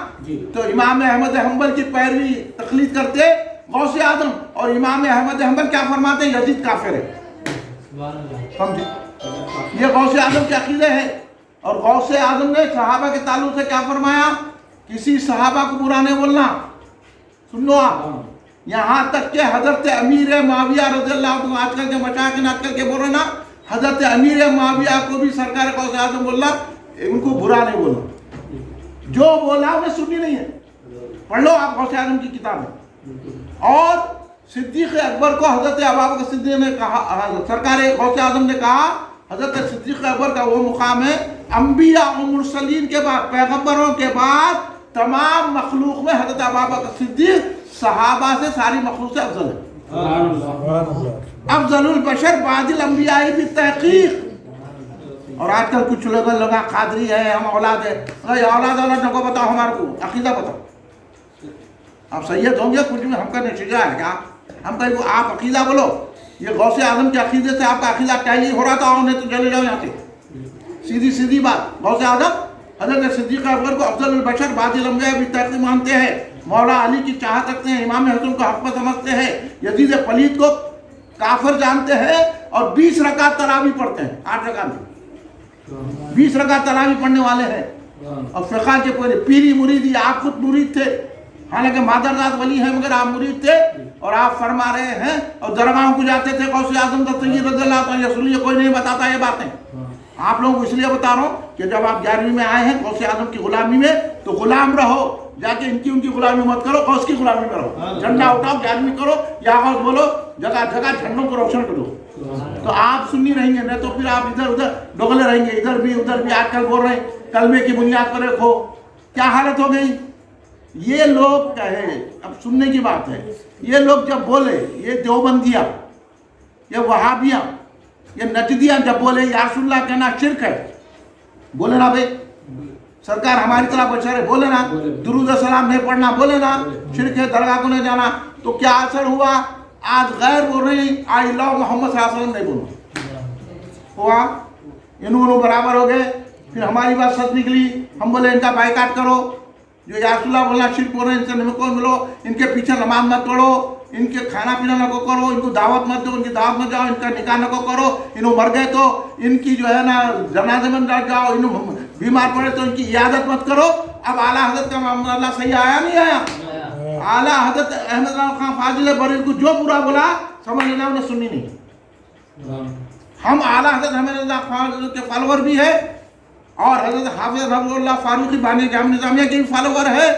تو امام احمد حنبل کی پیروی تقلید کرتے غوث اعظم, اور امام احمد حنبل کیا فرماتے ہیں, یزید کافر ہے. سمجھے, یہ غوث اعظم کے عقیدے ہیں. اور غوث اعظم نے صحابہ کے تعلق سے کیا فرمایا, کسی صحابہ کو برا نہیں بولنا. سن لو آپ, یہاں تک کہ حضرت امیر معاویہ رضی اللہ عنہ, آج کل کے مشائخ آج کل کے بول رہے نا, حضرت امیر معاویہ کو بھی سرکار غوث اعظم بولنا, ان کو برا نہیں بولنا. جو بولا انہیں سنی نہیں ہے. پڑھ لو آپ غوث اعظم کی کتابیں. اور صدیق اکبر کو حضرت ابوبکر صدیق نے کہا, سرکار غوث اعظم نے کہا حضرت صدیق اکبر کا وہ مقام ہے, انبیاء و مرسلین کے بعد, پیغمبروں کے بعد تمام مخلوق میں حضرت ابوبکر صدیق صحابہ سے ساری مخلوق سے افضل ہے. افضل البشر بعد الانبیاء بالتحقیق. اور آج کل کچھ لوگ قادری ہے, ہم اولاد ہے, اولاد کو بتاؤ, ہمارے کو عقیدہ بتاؤ. آپ سید ہوں گے کچھ میں, ہم کا نتیجہ ہے کیا, ہم کہیں آپ عقیدہ بولو. یہ غوث اعظم کے عقیدے سے آپ کا عقیدہ ٹیلی ہو رہا تھا, نہیں تو چلے جاؤ یہاں سے. سیدھی بات. غوث اعظم حضرت صدیق اکبر کو افضل البشر بعد الانبیاء بالتحقیق مانتے ہیں, مولا علی کی چاہت رکھتے ہیں, امام حسن کو حق سمجھتے ہیں, یزید پلید کو کافر جانتے ہیں, اور 20 رکعت تراویح پڑھتے ہیں. 8 رکعت 20 رکعت تراویح پڑھنے والے ہیں. اور فقہ کے پورے پیری مریدی, آپ خود مرید تھے, حالانکہ مادرزاد ولی ہیں مگر آپ مرید تھے. اور آپ فرما رہے ہیں, اور درگاہوں کو جاتے تھے غوث اعظم دستگیر رضی اللہ عنہ, یہ کوئی نہیں بتاتا یہ باتیں. آپ لوگوں کو اس لیے بتا رہا ہوں کہ جب آپ 11ویں میں آئے ہیں غوث اعظم کی غلامی میں, تو غلام رہو, جا کے ان کی غلامی مت کرو, غوث کی غلامی میں رہو. جھنڈا اٹھاؤ, 11ویں کرو, یا غوث بولو, جگہ جگہ جھنڈوں کو روشن کرو. تو آپ سنی رہیں گے, نہیں تو پھر آپ ادھر ادھر ڈگلے رہیں گے, ادھر بھی ادھر بھی. آج کل بول رہے ہیں کلمے کی بنیاد پر رکھو, کیا حالت ہو گئی. یہ لوگ کہے, اب سننے کی بات ہے, یہ لوگ جب بولے, یہ دیوبندیاں, یہ وہابیاں, یہ نجدیاں جب بولے یا رسول اللہ کہنا شرک ہے, بولے نا بھائی, سرکار ہماری طرح بشر ہے, بولے نا, درود و سلام نہیں پڑھنا, بولے نا, شرک ہے, درگاہ کو نہیں جانا. تو کیا اثر ہوا, آج غیر بول رہے ہیں, آئی لو محمد صلی اللہ علیہ وسلم نہیں بولنا ہوا, انہوں برابر ہو گئے. پھر ہماری بات سچ نکلی, ہم بولے ان کا بائیکاٹ کرو, جو یا رسول اللہ بولنا شرک بول رہے ہیں, ان سے نمکو ملو, ان کے پیچھے نماز مت پڑھو, ان کے کھانا پینا نہ کو کرو, ان کو دعوت مت دو, ان کی دعوت مت جاؤ, ان کا نکاح نہ کو کرو, انہوں مر گئے تو ان کی جو ہے نا جنازے میں نہ جاؤ, انہوں بیمار پڑے تو ان کی عیادت مت کرو. اب اعلیٰ حضرت کا معاملہ اللہ صحیح آیا نہیں آیا. اعلیٰ حضرت احمد اللہ خان فاضل بریلوی کو جو برا بولا سمجھ لینا انہیں سنی نہیں. ہم اعلیٰ حضرت احمد اللہ خان کے فالوور بھی ہے, اور حضرت حافظ رحمۃ اللہ فاروقی بانی جامع نظامیہ کے بھی فالوور ہے,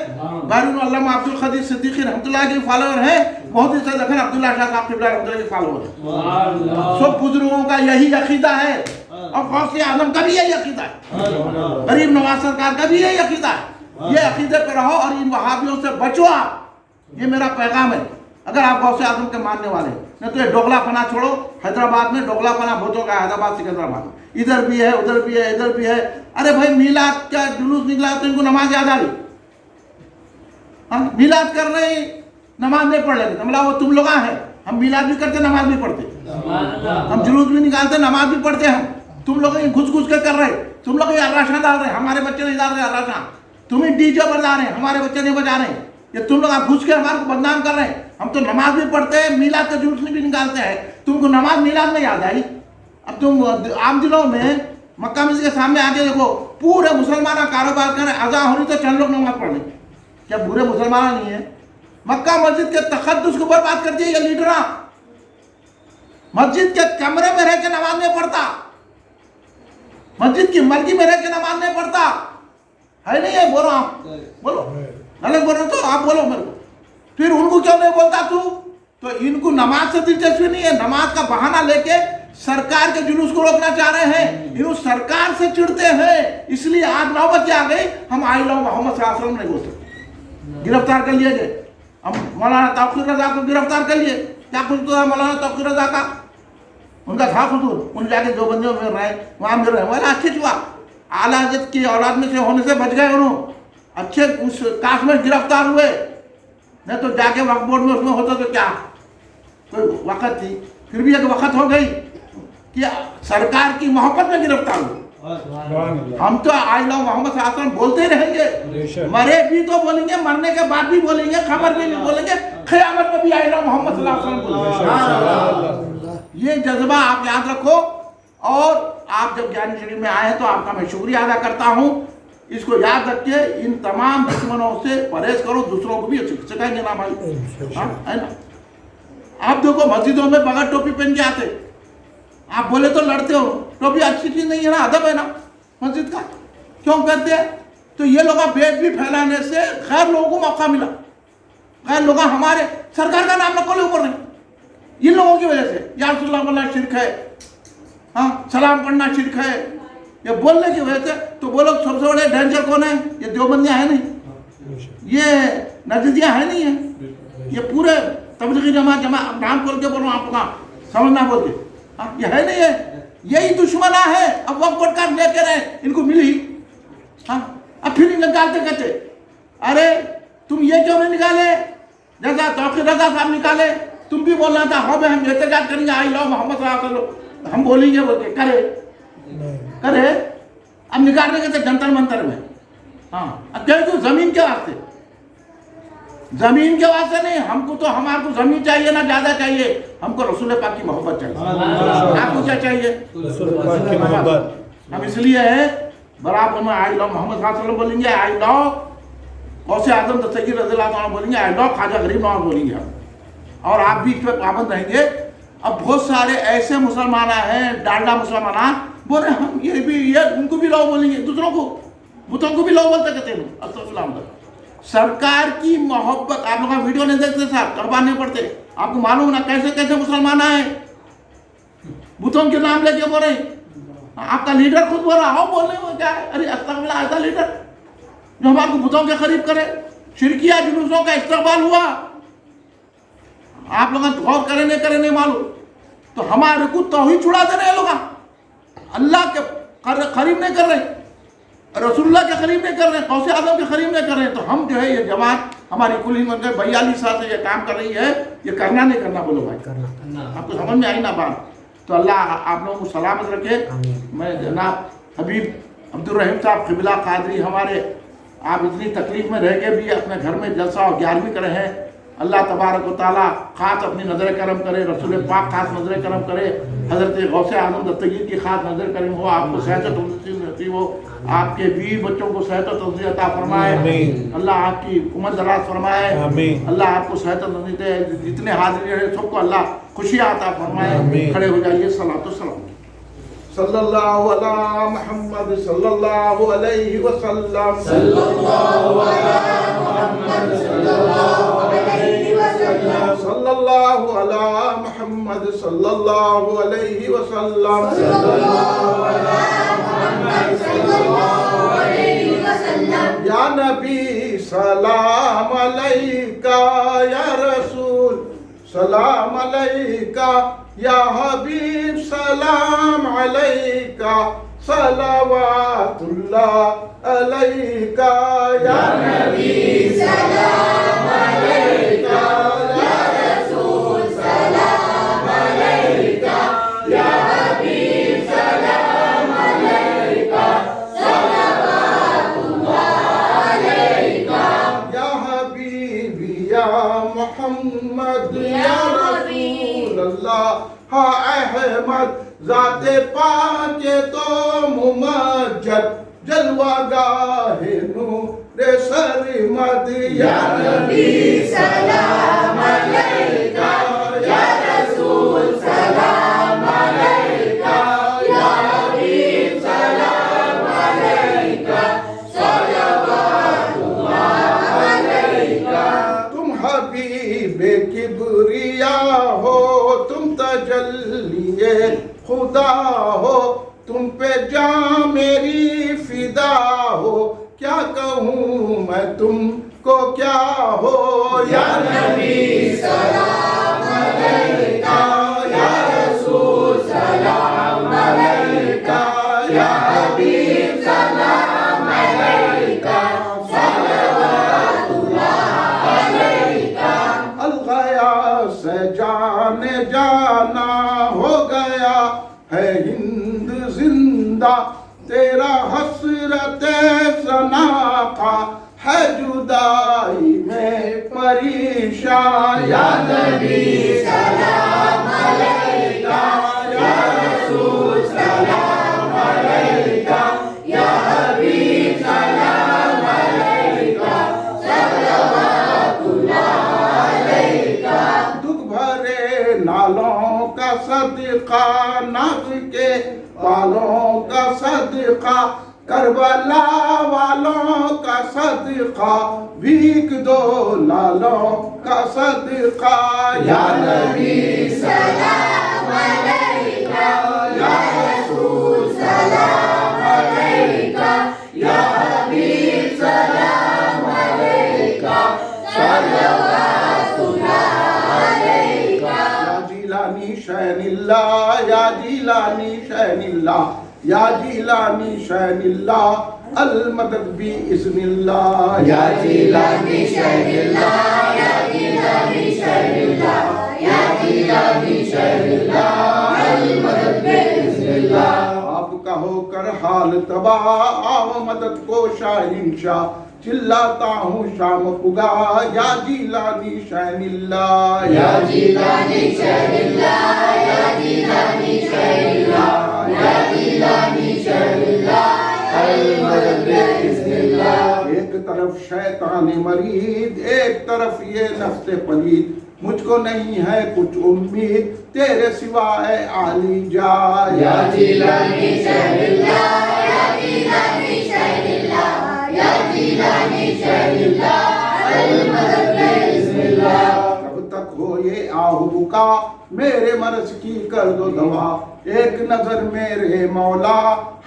بیرون علامہ عبد القدیر صدیقی رحمۃ اللہ کے بھی فالوور ہیں, بہت ہی سے لکھن عبداللہ شاہ صاحب قبلہ رحمۃ اللہ کے فالوور ہیں. سب بزرگوں کا یہی عقیدہ ہے, اور غوث اعظم کا بھی یہی عقیدہ ہے, غریب نواز سرکار کا بھی یہی عقیدہ ہے. یہ عقیدے پہ رہو, اور ان وہابیوں سے بچو آپ, یہ میرا پیغام ہے. اگر آپ غوث اعظم کے ماننے والے ہیں, نہیں تو یہ ڈوگلا پنا چھوڑو. حیدرآباد میں ڈوگلا پنا بہت ہوگا, حیدرآباد سکندرآباد میں, ادھر بھی ہے, ادھر بھی ہے, ادھر بھی ہے. ارے بھائی میلاد کا جلوس نکلا تو ان کو نماز یاد آ رہی, میلاد کر رہے ہیں, نماز نہیں پڑھ لیں گے, وہ تم لوگ ہیں. ہم میلاد بھی کرتے, نماز بھی پڑھتے, ہم جلوس بھی نکالتے, نماز بھی پڑھتے. ہم تم لوگ گھس گھس کے کر رہے, تم لوگ یہ الراشاں ڈال رہے, ہمارے بچے نہیں ڈال رہے الراشاں, تمہیں ڈی جے بجا رہے ہیں, ہمارے بچے نہیں بجا رہے. یہ تم لوگ آپ گھس کے ہمارے کو بدنام کر رہے ہیں. ہم تو نماز بھی پڑھتے ہیں, میلاد کا جلوس بھی نکالتے ہیں, تم کو نماز میلاد میں یاد آئی. اب تم عام دنوں میں مکہ مسجد کے سامنے آ کے دیکھو, پورے مسلمان کاروبار کریں, اذان ہو رہی تو چند لوگ نماز پڑھ لیں. کیا برے مسلمان نہیں ہیں؟ مکہ مسجد کے تقدس کو برباد کر دیا یہ لیڈراں. مسجد کے کمرے میں رہ کے نماز نہیں پڑھتا, مسجد کی مرگی میں رہ کے نماز نہیں پڑھتا ہے. نہیں ہے, بولو آپ, بولو غلط بول رہے تو آپ بولو میرے کو. پھر ان کو کیوں نہیں بولتا تو ان کو نماز سے دلچسپی نہیں ہے, نماز کا بہانہ لے کے سرکار کے جلوس کو روکنا چاہ رہے ہیں. انہوں سرکار سے چڑھتے ہیں, اس لیے آج نوبت آ گئی, ہم آئی لو محمد صلی اللہ علیہ وسلم نہیں بول سکتے. گرفتار کر لیے گئے, ہم مولانا توقیر رضا کو گرفتار کر لیے. کیا خصوص ہے مولانا توقیر رضا کا؟ ان کا تھا خصوص, ان جا کے دیوبندیوں میں رہے, وہاں مل رہے ہیں. وہ اچھی چوا اعلیٰ حضرت کی اولاد میں سے ہونے سے بچ گئے, انہوں اچھے اس کاس میں گرفتار ہوئے, نہیں تو جا کے وقف بورڈ میں اس میں ہوتا تو کیا کوئی وقت تھی. پھر بھی ایک وقت ہو گئی کہ سرکار کی محبت میں گرفتار ہو. ہم تو آئی لو محمد صلی اللہ علیہ وسلم بولتے ہی رہیں گے, مرے بھی تو بولیں گے, مرنے کے بعد بھی بولیں گے, خبر میں بھی بولیں گے, قیامت میں بھی آئی لو محمد صلی اللہ علیہ وسلم بولیں گے. یہ جذبہ آپ یاد رکھو. اور آپ جب گیانی شریف میں آئے تو آپ کا میں شکریہ ادا کرتا ہوں. اس کو یاد رکھیے, ان تمام دشمنوں سے پرہیز کرو, دوسروں کو بھی سکھائیں گے نا بھائی, ہے نا. آپ دیکھو مسجدوں میں بغیر ٹوپی پہن کے آتے, آپ بولے تو لڑتے ہو, ٹوپی اچھی چیز نہیں ہے نا, ادب ہے نا مسجد کا, کیوں کرتے ہیں؟ تو یہ لوگ بھید بھی پھیلانے سے غیر لوگوں کو موقع ملا. غیر لوگ ہمارے سرکار کا نام نہ کھولے اوپر نہیں, ان لوگوں کی وجہ سے. یا رسول اللہ بولنا شرک ہے, ہاں سلام پڑھنا شرک ہے, یہ بولنے کی وجہ سے. تو وہ لوگ سب سے بڑے ڈینجر کون ہیں؟ یہ دیوبندیاں ہیں نہیں, یہ نجدیاں ہیں نہیں ہیں, یہ پورے تبلیغی جماعت نام کھول کے بولو آپ کا سمجھنا بول کے, یہ ہے نہیں ہے, یہی دشمنہ ہے. اب وقت ووٹ کارڈ لے کے رہے, ان کو ملی, ہاں اب پھر نکالتے کہتے ارے تم یہ کیوں نہیں نکالے, جیسا توقیر رضا صاحب نکالے, تم بھی بولنا تھا ہو بھائی ہم احتجاج کریں گے, آئی لو محمد صلی اللہ علیہ وسلم, ہم بولیں گے بول کے کرے. اب نکالنے کے تھے جنتر منتر میں, ہاں اب کیوں زمین کے واسطے, زمین کے واسطے نہیں, ہم کو تو ہمارے کو زمین چاہیے نا زیادہ چاہیے, ہم کو رسول پاک کی محبت چاہیے. آپ کو کیا چاہیے؟ رسول پاک کی محبت. ہم اس لیے ہے برابر میں آئی لو محمد صلی اللہ علیہ وسلم بولیں گے, آئی لو غوث اعظم دستگیر رضی اللہ عنہ بولیں گے, آئی لو خواجہ غریب نواز بولیں گے ہم, اور آپ بھی اس پہ پابند رہیں گے. اب بہت سارے ایسے مسلمان ہیں ڈالڈا مسلمان بولے ہم یہ بھی, یہ ان کو بھی لو بولیں گے, دوسروں کو بتوں کو بھی لو بولتے کہتے ہیں. استغفر. سرکار کی محبت, آپ لوگ ویڈیو نہیں دیکھتے صاحب, قربان نہیں پڑتے, آپ کو معلوم نا کیسے کیسے مسلمان ہیں بتوں کے نام لے کے بول رہے. آپ کا لیڈر خود بول رہا ہو, بولنے میں کیا ہے, ارے استغفر ایسا لیڈر جو ہمارے کو بتوں کے قریب کرے. شرکیہ جلوسوں کا استقبال ہوا, آپ لوگ غور کریں نہیں معلوم, تو ہمارے کو توحید چھڑا دے رہے ہیں لوگ, اللہ کے قریب نہیں کر رہے, رسول اللہ کے قریب نہیں کر رہے ہیں, غوث اعظم کے قریب نہیں کر رہے ہیں. تو ہم جو ہے یہ جماعت ہماری کل ہی 42 سال سے یہ کام کر رہی ہے, یہ کرنا نہیں کرنا بولو بھائی, آپ کو سمجھ میں آئی نا بات. تو اللہ آپ لوگوں کو سلامت رکھے. میں جناب حبیب عبد الرحیم صاحب قبلہ قادری ہمارے, آپ اتنی تکلیف میں رہ کے بھی اپنے گھر میں جلسہ اور 11ویں کرے ہیں. اللہ تبارک و تعالیٰ خاص اپنی نظر کرم کرے, رسول پاک خاص نظر کرم کرے, حضرت غوث اعظم دستگیر کی خاص نظر کرم ہو, آپ کو صحت و تندرستی نصیب ہو, آپ کے بیوی بچوں کو صحت و تندرستی عطا فرمائے, اللہ آپ کی عمر دراز فرمائے, اللہ آپ کو صحت و تندرستی دے, جتنے حاضرین ہیں سب کو اللہ خوشیاں عطا فرمائے. کھڑے ہو جائیے, صلاۃ و سلام. صلی اللہ علی محمد صلی اللہ علیہ وسلم, صلی اللہ علی محمد صلی اللہ علیہ وسلم, صلی اللہ علی محمد صلی اللہ علیہ وسلم, صلی اللہ علی محمد صلی اللہ علیہ وسلم. یا نبی سلام علیکہ, یا رسول سلام علیکہ, یا حبیب سلام علیکہ, صلوات اللہ علیکہ, یا نبی سلام علیکہ, یا رسول سلام علیکہ, یا حبیب سلام علیکہ, صلوات اللہ علیکہ. یا حبیبی یا محمد, یا رسول اللہ, ہاں احمد ذات پاک تو ممجد, جلوہ گاہ نور سرمد. یا نبی سلام علیکہ, یا رسول سلام علیکہ, یا حبیب سلام علیکہ, صلوات اللہ علیکہ. تم حبیب کبریا ہو, تم تجلیے خدا ہو, تم پہ جاں میری فدا ہو, کیا کہوں میں تم کو کیا ہو. یا نبی سلام علیکہ, یا رسول سلام علیکہ, یا حبیب سلام علیکہ, صلوات اللہ علیکہ. الغیا سے جان جا فنا ہو گیا ہے ہند زندہ تیرا حسرت ثنا کا ہے جدائی میں پریشان یا نبی سلام علیکہ یا رسول سلام علیکہ یا حبیب سلام علیکہ صلوات اللہ علیکہ دکھ بھرے نالوں کا صدقہ ناز کے بالوں کا صدقہ کربلا والوں کا صدقہ بھیک دو لالوں کا صدقہ یا نبی سلام علیکہ یا رسول سلام علیکہ یا حبیب سلام علیکہ صلوات اللہ علیکہ یا جیلانی شین اللہ یا جیلانی شین اللہ یا جیلانی شین اللہ المدد بِإِذْنِ اللہ یا جیلانی شین اللہ یا جیلانی شین اللہ یا جیلانی شین اللہ المدد بِإِذْنِ اللہ آپ کا ہو کر حال تباہ آو مدد کو شاہین شاہ چلاتا ہوں شام پگا یا جیلانی شین اللہ یا جیلانی شین اللہ یا جیلانی شین اللہ یا جیلانی شین اللہ المدد بِإِذْنِ اللہ ایک طرف شیطان مرید ایک طرف یہ نفس پلید مجھ کو نہیں ہے کچھ امید تیرے سوا ہے عالی جا یا جیلانی شین اللہ یا جیلانی شین اللہ یا جیلانی شین اللہ المدد بِإِذْنِ اللہ کب تک ہو یہ آہ بکا میرے مرض کی کر دو دوا ایک نظر میرے مولا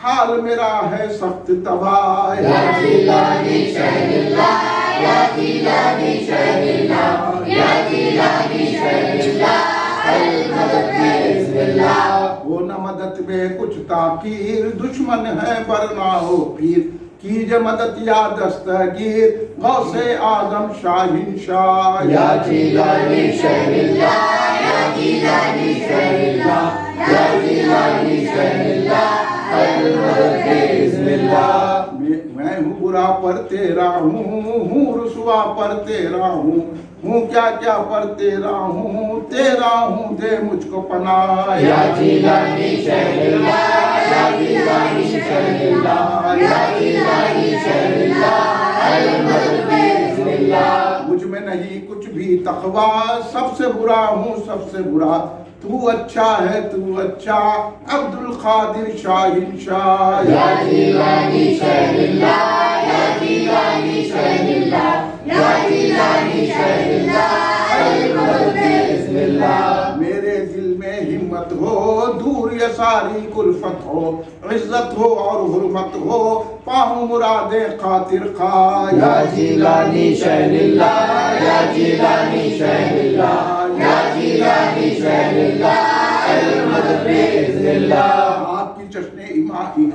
حال میرا ہے سخت تباہ یا جیلانی شین اللہ یا جیلانی شین اللہ یا جیلانی شین اللہ المدد بِإِذْنِ اللہ وہ نہ مدد میں کچھ تاخیر دشمن ہے ورنہ ہو پیر کیجے مدد یا دستگیر غوث اعظم شاہین شاہ یا جیلانی شین اللہ یا جیلانی شین اللہ یا جیلانی شین اللہ المدد بِإِذْنِ اللہ میں ہوں برا پر تیرا ہوں رسوا پر تیرا ہوں کیا کیا پر تیرا ہوں دے مجھ کو پناہ یا جیلانی شین اللہ یا جیلانی شین اللہ یا جیلانی شین اللہ المدد بِإِذْنِ اللہ مجھ میں نہیں کچھ بھی تقوی سب سے برا ہوں سب سے برا تو اچھا ہے تو اچھا عبد القادر شاہین شاہ یا جیلانی شین اللہ یا جیلانی شین اللہ یا جیلانی شین اللہ المدد بِإِذْنِ اللہ میرے دل میں ہمت ہو دور یہ ساری کلفت ہو عزت ہو اور حرمت ہو پاؤں مراد خاطر خواہ یا جیلانی شین اللہ یا جیلانی شین اللہ یا جیلانی شین اللہ المدد بِإِذْنِ اللہ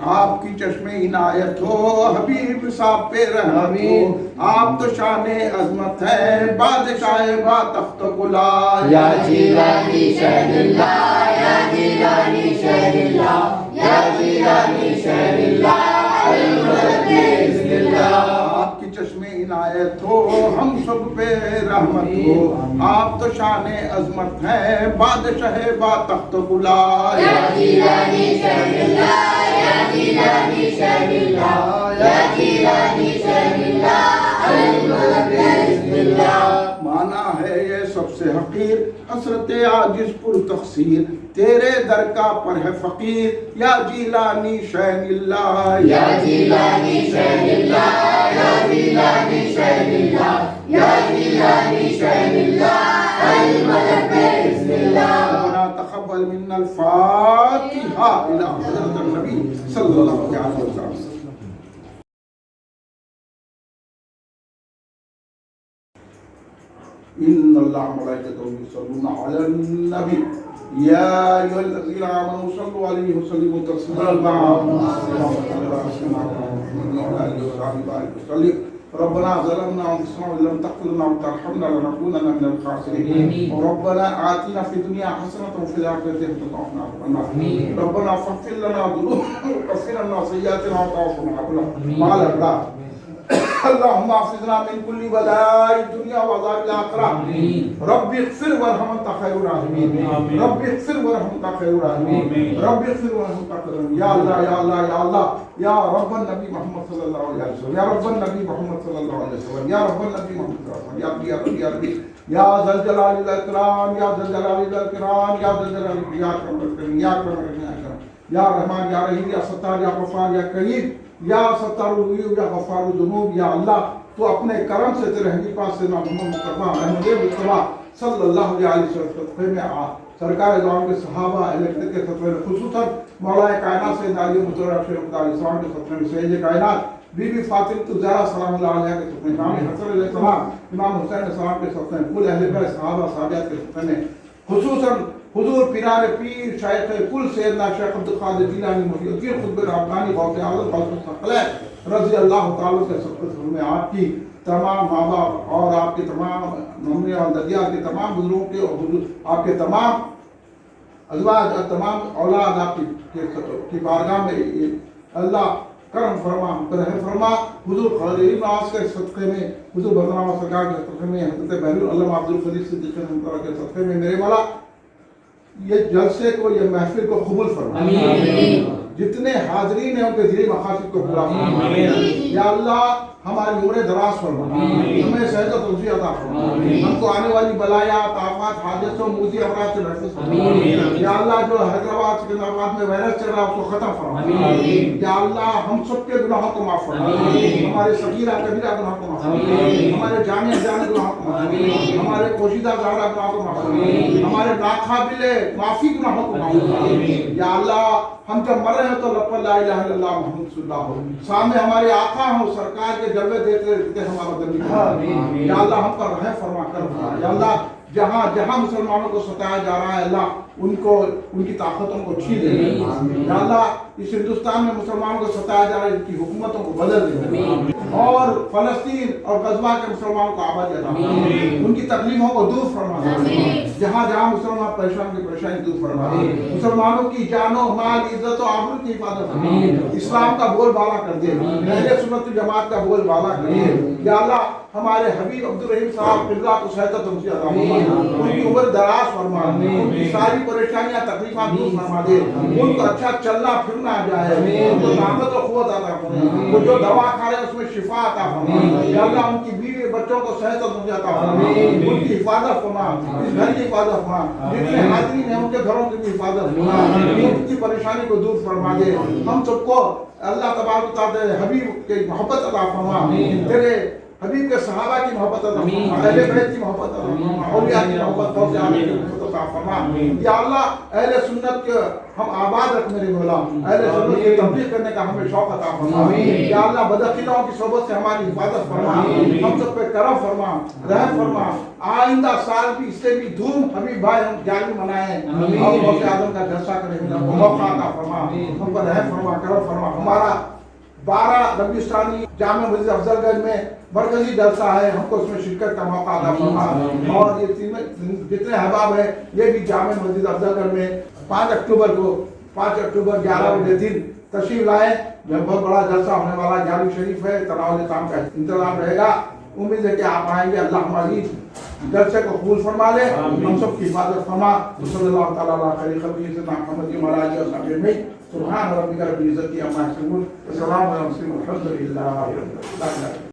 آپ کی چشم عنایت ہو حبیب صاحب پہ رحمت ہو آپ تو شان عظمت ہے بادشاہ با تخت گلا یا جیلانی شین اللہ یا جیلانی شین اللہ یا جیلانی شین اللہ المدد بِإِذْنِ اللہ آپ کی چشم عنایت ہو ہم سب پہ رحمت ہو آپ تو شان عظمت ہے بادشاہ با تخت گلا یا جیلانی شین اللہ یا جیلانی شین اللہ یا جیلانی شین اللہ المدد بِإِذْنِ اللہ مانا ہے یہ سب سے حقیر حسرت عاجز پر تقصیر تیرے در کا پر ہے فقیر یا جیلانی شین اللہ یا جیلانی شین اللہ یا جیلانی شین اللہ یا جیلانی شین اللہ المدد بِإِذْنِ اللہ ربنا تقبل منا الفاتحة إلى حضرة النبي صلى الله عليه وسلم إن الله وملائكته يصلون على النبي يا أيها الذين آمنوا صلوا عليه وسلموا تسليما اللهم صل على سيدنا محمد وعلى آله وصحبه وسلم ربنا ظلمنا انفسنا وان لم تغفر لنا وترحمنا لنكونن من الخاسرين ربنا آتنا في الدنيا حسنة وفي الآخرة حسنة وقنا عذاب النار ربنا فاغفر لنا ذنوبنا وكفر عنا سيئاتنا وتوفنا مع الأبرار اللهم احفظنا من كل بلاء الدنيا وعذاب الآخرة رب اغفر وارحم انت خير الراحمين رب اغفر وارحم انت خير الراحمين رب اغفر وارحم انت خير الراحمين يا الله يا الله يا الله يا رب النبي محمد صلى الله عليه وسلم يا رب النبي محمد صلى الله عليه وسلم يا رب النبي محمد صلى الله عليه وسلم يا ربي يا ربي يا ربي يا ذا الجلال والإكرام يا ذا الجلال والإكرام يا ذا الجلال يا أكرم الأكرمين يا أكرم الأكرمين يا رحمن يا رحيم يا ستار يا غفار يا کریم یا ستار الغیوب یا غفار الذنوب یا اللہ تو اپنے کرم سے تیرے حبیب پاک سیدنا محمد مصطفیٰ احمد مصطفیٰ صلی اللہ علیہ وسلم میں سرکار دو عالم کے صحابہ اہل بیت کے خطبے میں خصوصاً مولا کائنات سید علی مطہر شریف علیہ السلام کے خطبے میں سید کائنات بی بی فاطمہ الزہرا سلام اللہ علیہ کے خطبے میں امام حسن علیہ السلام امام حسین علیہ السلام کے خطبے میں کل اہل بیت صحابہ صحابیات کے خطبے میں خصوصاً حضور پیران پیر شیخ کل سیدنا شیخ عبد القادر جیلانی محی الدین قطب ربانی غوث اعظم غوث الثقلین رضی اللہ تعالیٰ کے صحبت میں آپ کی تمام ماں باپ اور آپ کے تمام ممنوع اور ددیات کے تمام بزرگوں کے اور آپ کے تمام ازواج اور تمام اولاد آپ کی بارگاہ میں اللہ کرم فرما رحم فرما حضور خلیل نواز کے صدقے میں حضور برنامہ سرکار کے صدقے میں حضرت بحر العلم عبد القدیر صدیق کے صدقے میں میرے مولا یہ جلسے کو یہ محفل کو قبول فرما جتنے حاضرین ہیں ان کے دلی مقاصد کو پورا فرما یا اللہ ہماری عمر دراز فرما ہمیں صحت و توفیق عطا فرما ہم کو آنے والی بلایات آفات حادثوں موذی امراض سے محفوظ فرما یا اللہ جو حیدرآباد سکندرآباد میں وائرس چل رہا ہے اس کو ختم فرما یا اللہ ہم سب کے گناہوں کو معاف فرما ہمارے صغیرہ کبیرہ گناہوں کو معاف فرما ہمارے جانے اجانے گناہوں کو معاف فرما ہمارے پوشیدہ ظاہرہ گناہوں کو معاف فرما ہمارے ناقابل معافی گناہوں کو معاف فرما یا اللہ ہم جب مر رہے ہیں تو لپا لا الہ الا اللہ محمد صلی اللہ ہو سامنے ہمارے آقا ہوں سرکار کے جلوے دیتے رہتے ہمارا دل یا اللہ ہم پر رحم فرما کر یا اللہ جہاں جہاں مسلمانوں کو ستایا جا رہا ہے اللہ ان کو ان کی طاقتوں کو چھین دے یا اللہ اس ہندوستان میں مسلمانوں کو ستایا جا رہا ہے ان کی حکومتوں کو بدل دے اور فلسطین اور غزہ کے مسلمانوں کو آبادی عطا فرما ان کی تکلیفوں کو دور فرما جہاں جہاں مسلمان پریشان کی پریشانی دور فرما مسلمانوں کی جان و مال عزت و آبرو کی حفاظت فرما اسلام کا بول بالا کر دے اہل سنت جماعت کا بول بالا کر دے یا اللہ ہمارے حبیب عبد الرحیم صاحب قبلہ کو صحت و تمسی عطا فرما ان کی عمر دراز فرما ان کی ساری پریشانیاں تکلیفات دور فرما دے ان کو اچھا چلنا پھرنا آ جائے ان کو طاقت و قوت عطا فرما وہ جو دوا کھا رہے ہیں اس میں شفا عطا فرما یا اللہ ان کی بیوی بچوں کو صحت و تمسی عطا فرما ان کی حفاظت فرما اس گھر کی حفاظت فرما جتنے حاضرین ہیں ان کے گھروں کی بھی حفاظت فرما ان کی پریشانی کو دور فرما دے ہم سب کو اللہ تبارک و تعالی حبیب کی محبت عطا فرما تیرے حبیب کے صحابہ کی محبت عطا فرما اہل بیت کی محبت عطا فرما اولیاء کی محبت غوث اعظم کی محبت عطا فرما یا اللہ اہل سنت کے ہم آباد رکھ میرے مولا اہل سنت کی تبلیغ کرنے کا ہمیں شوق عطا فرما یا اللہ بدعقیدوں کی صحبت سے ہماری حفاظت فرما ہم سب پہ کرم فرما رحم فرما آئندہ سال بھی اس سے بھی دھوم حبیب بھائی ہم جاری منائیں اور غوث اعظم کا جلسہ کریں موقع عطا فرما ہم پر رحم فرما کرم فرما ہمارا 12 ربیع ثانی جامع مسجد افضل گنج میں مرکزی جلسہ ہے ہم کو اس میں شرکت کا موقع عطا فرما اور یہ جتنے احباب ہیں یہ بھی جامع مسجد افضل گنج میں 5 اکتوبر کو 5 اکتوبر 11 بجے دن تشریف لائیں بہت بڑا جلسہ ہونے والا جاری شریف ہے تناول کام کا انتظام رہے گا امید ہے کہ آپ آئیں گے اللہ ہماری جلسے کو قبول فرما لے ہم سب کی حفاظت فرما صلی اللہ تعالیٰ علیہ خیر خلقہ سیدنا محمد وعلی آلہ وصحبہ اجمعین سبحان ربک رب العزت عما یصفون وسلام علی المرسلین والحمد للہ رب العالمین.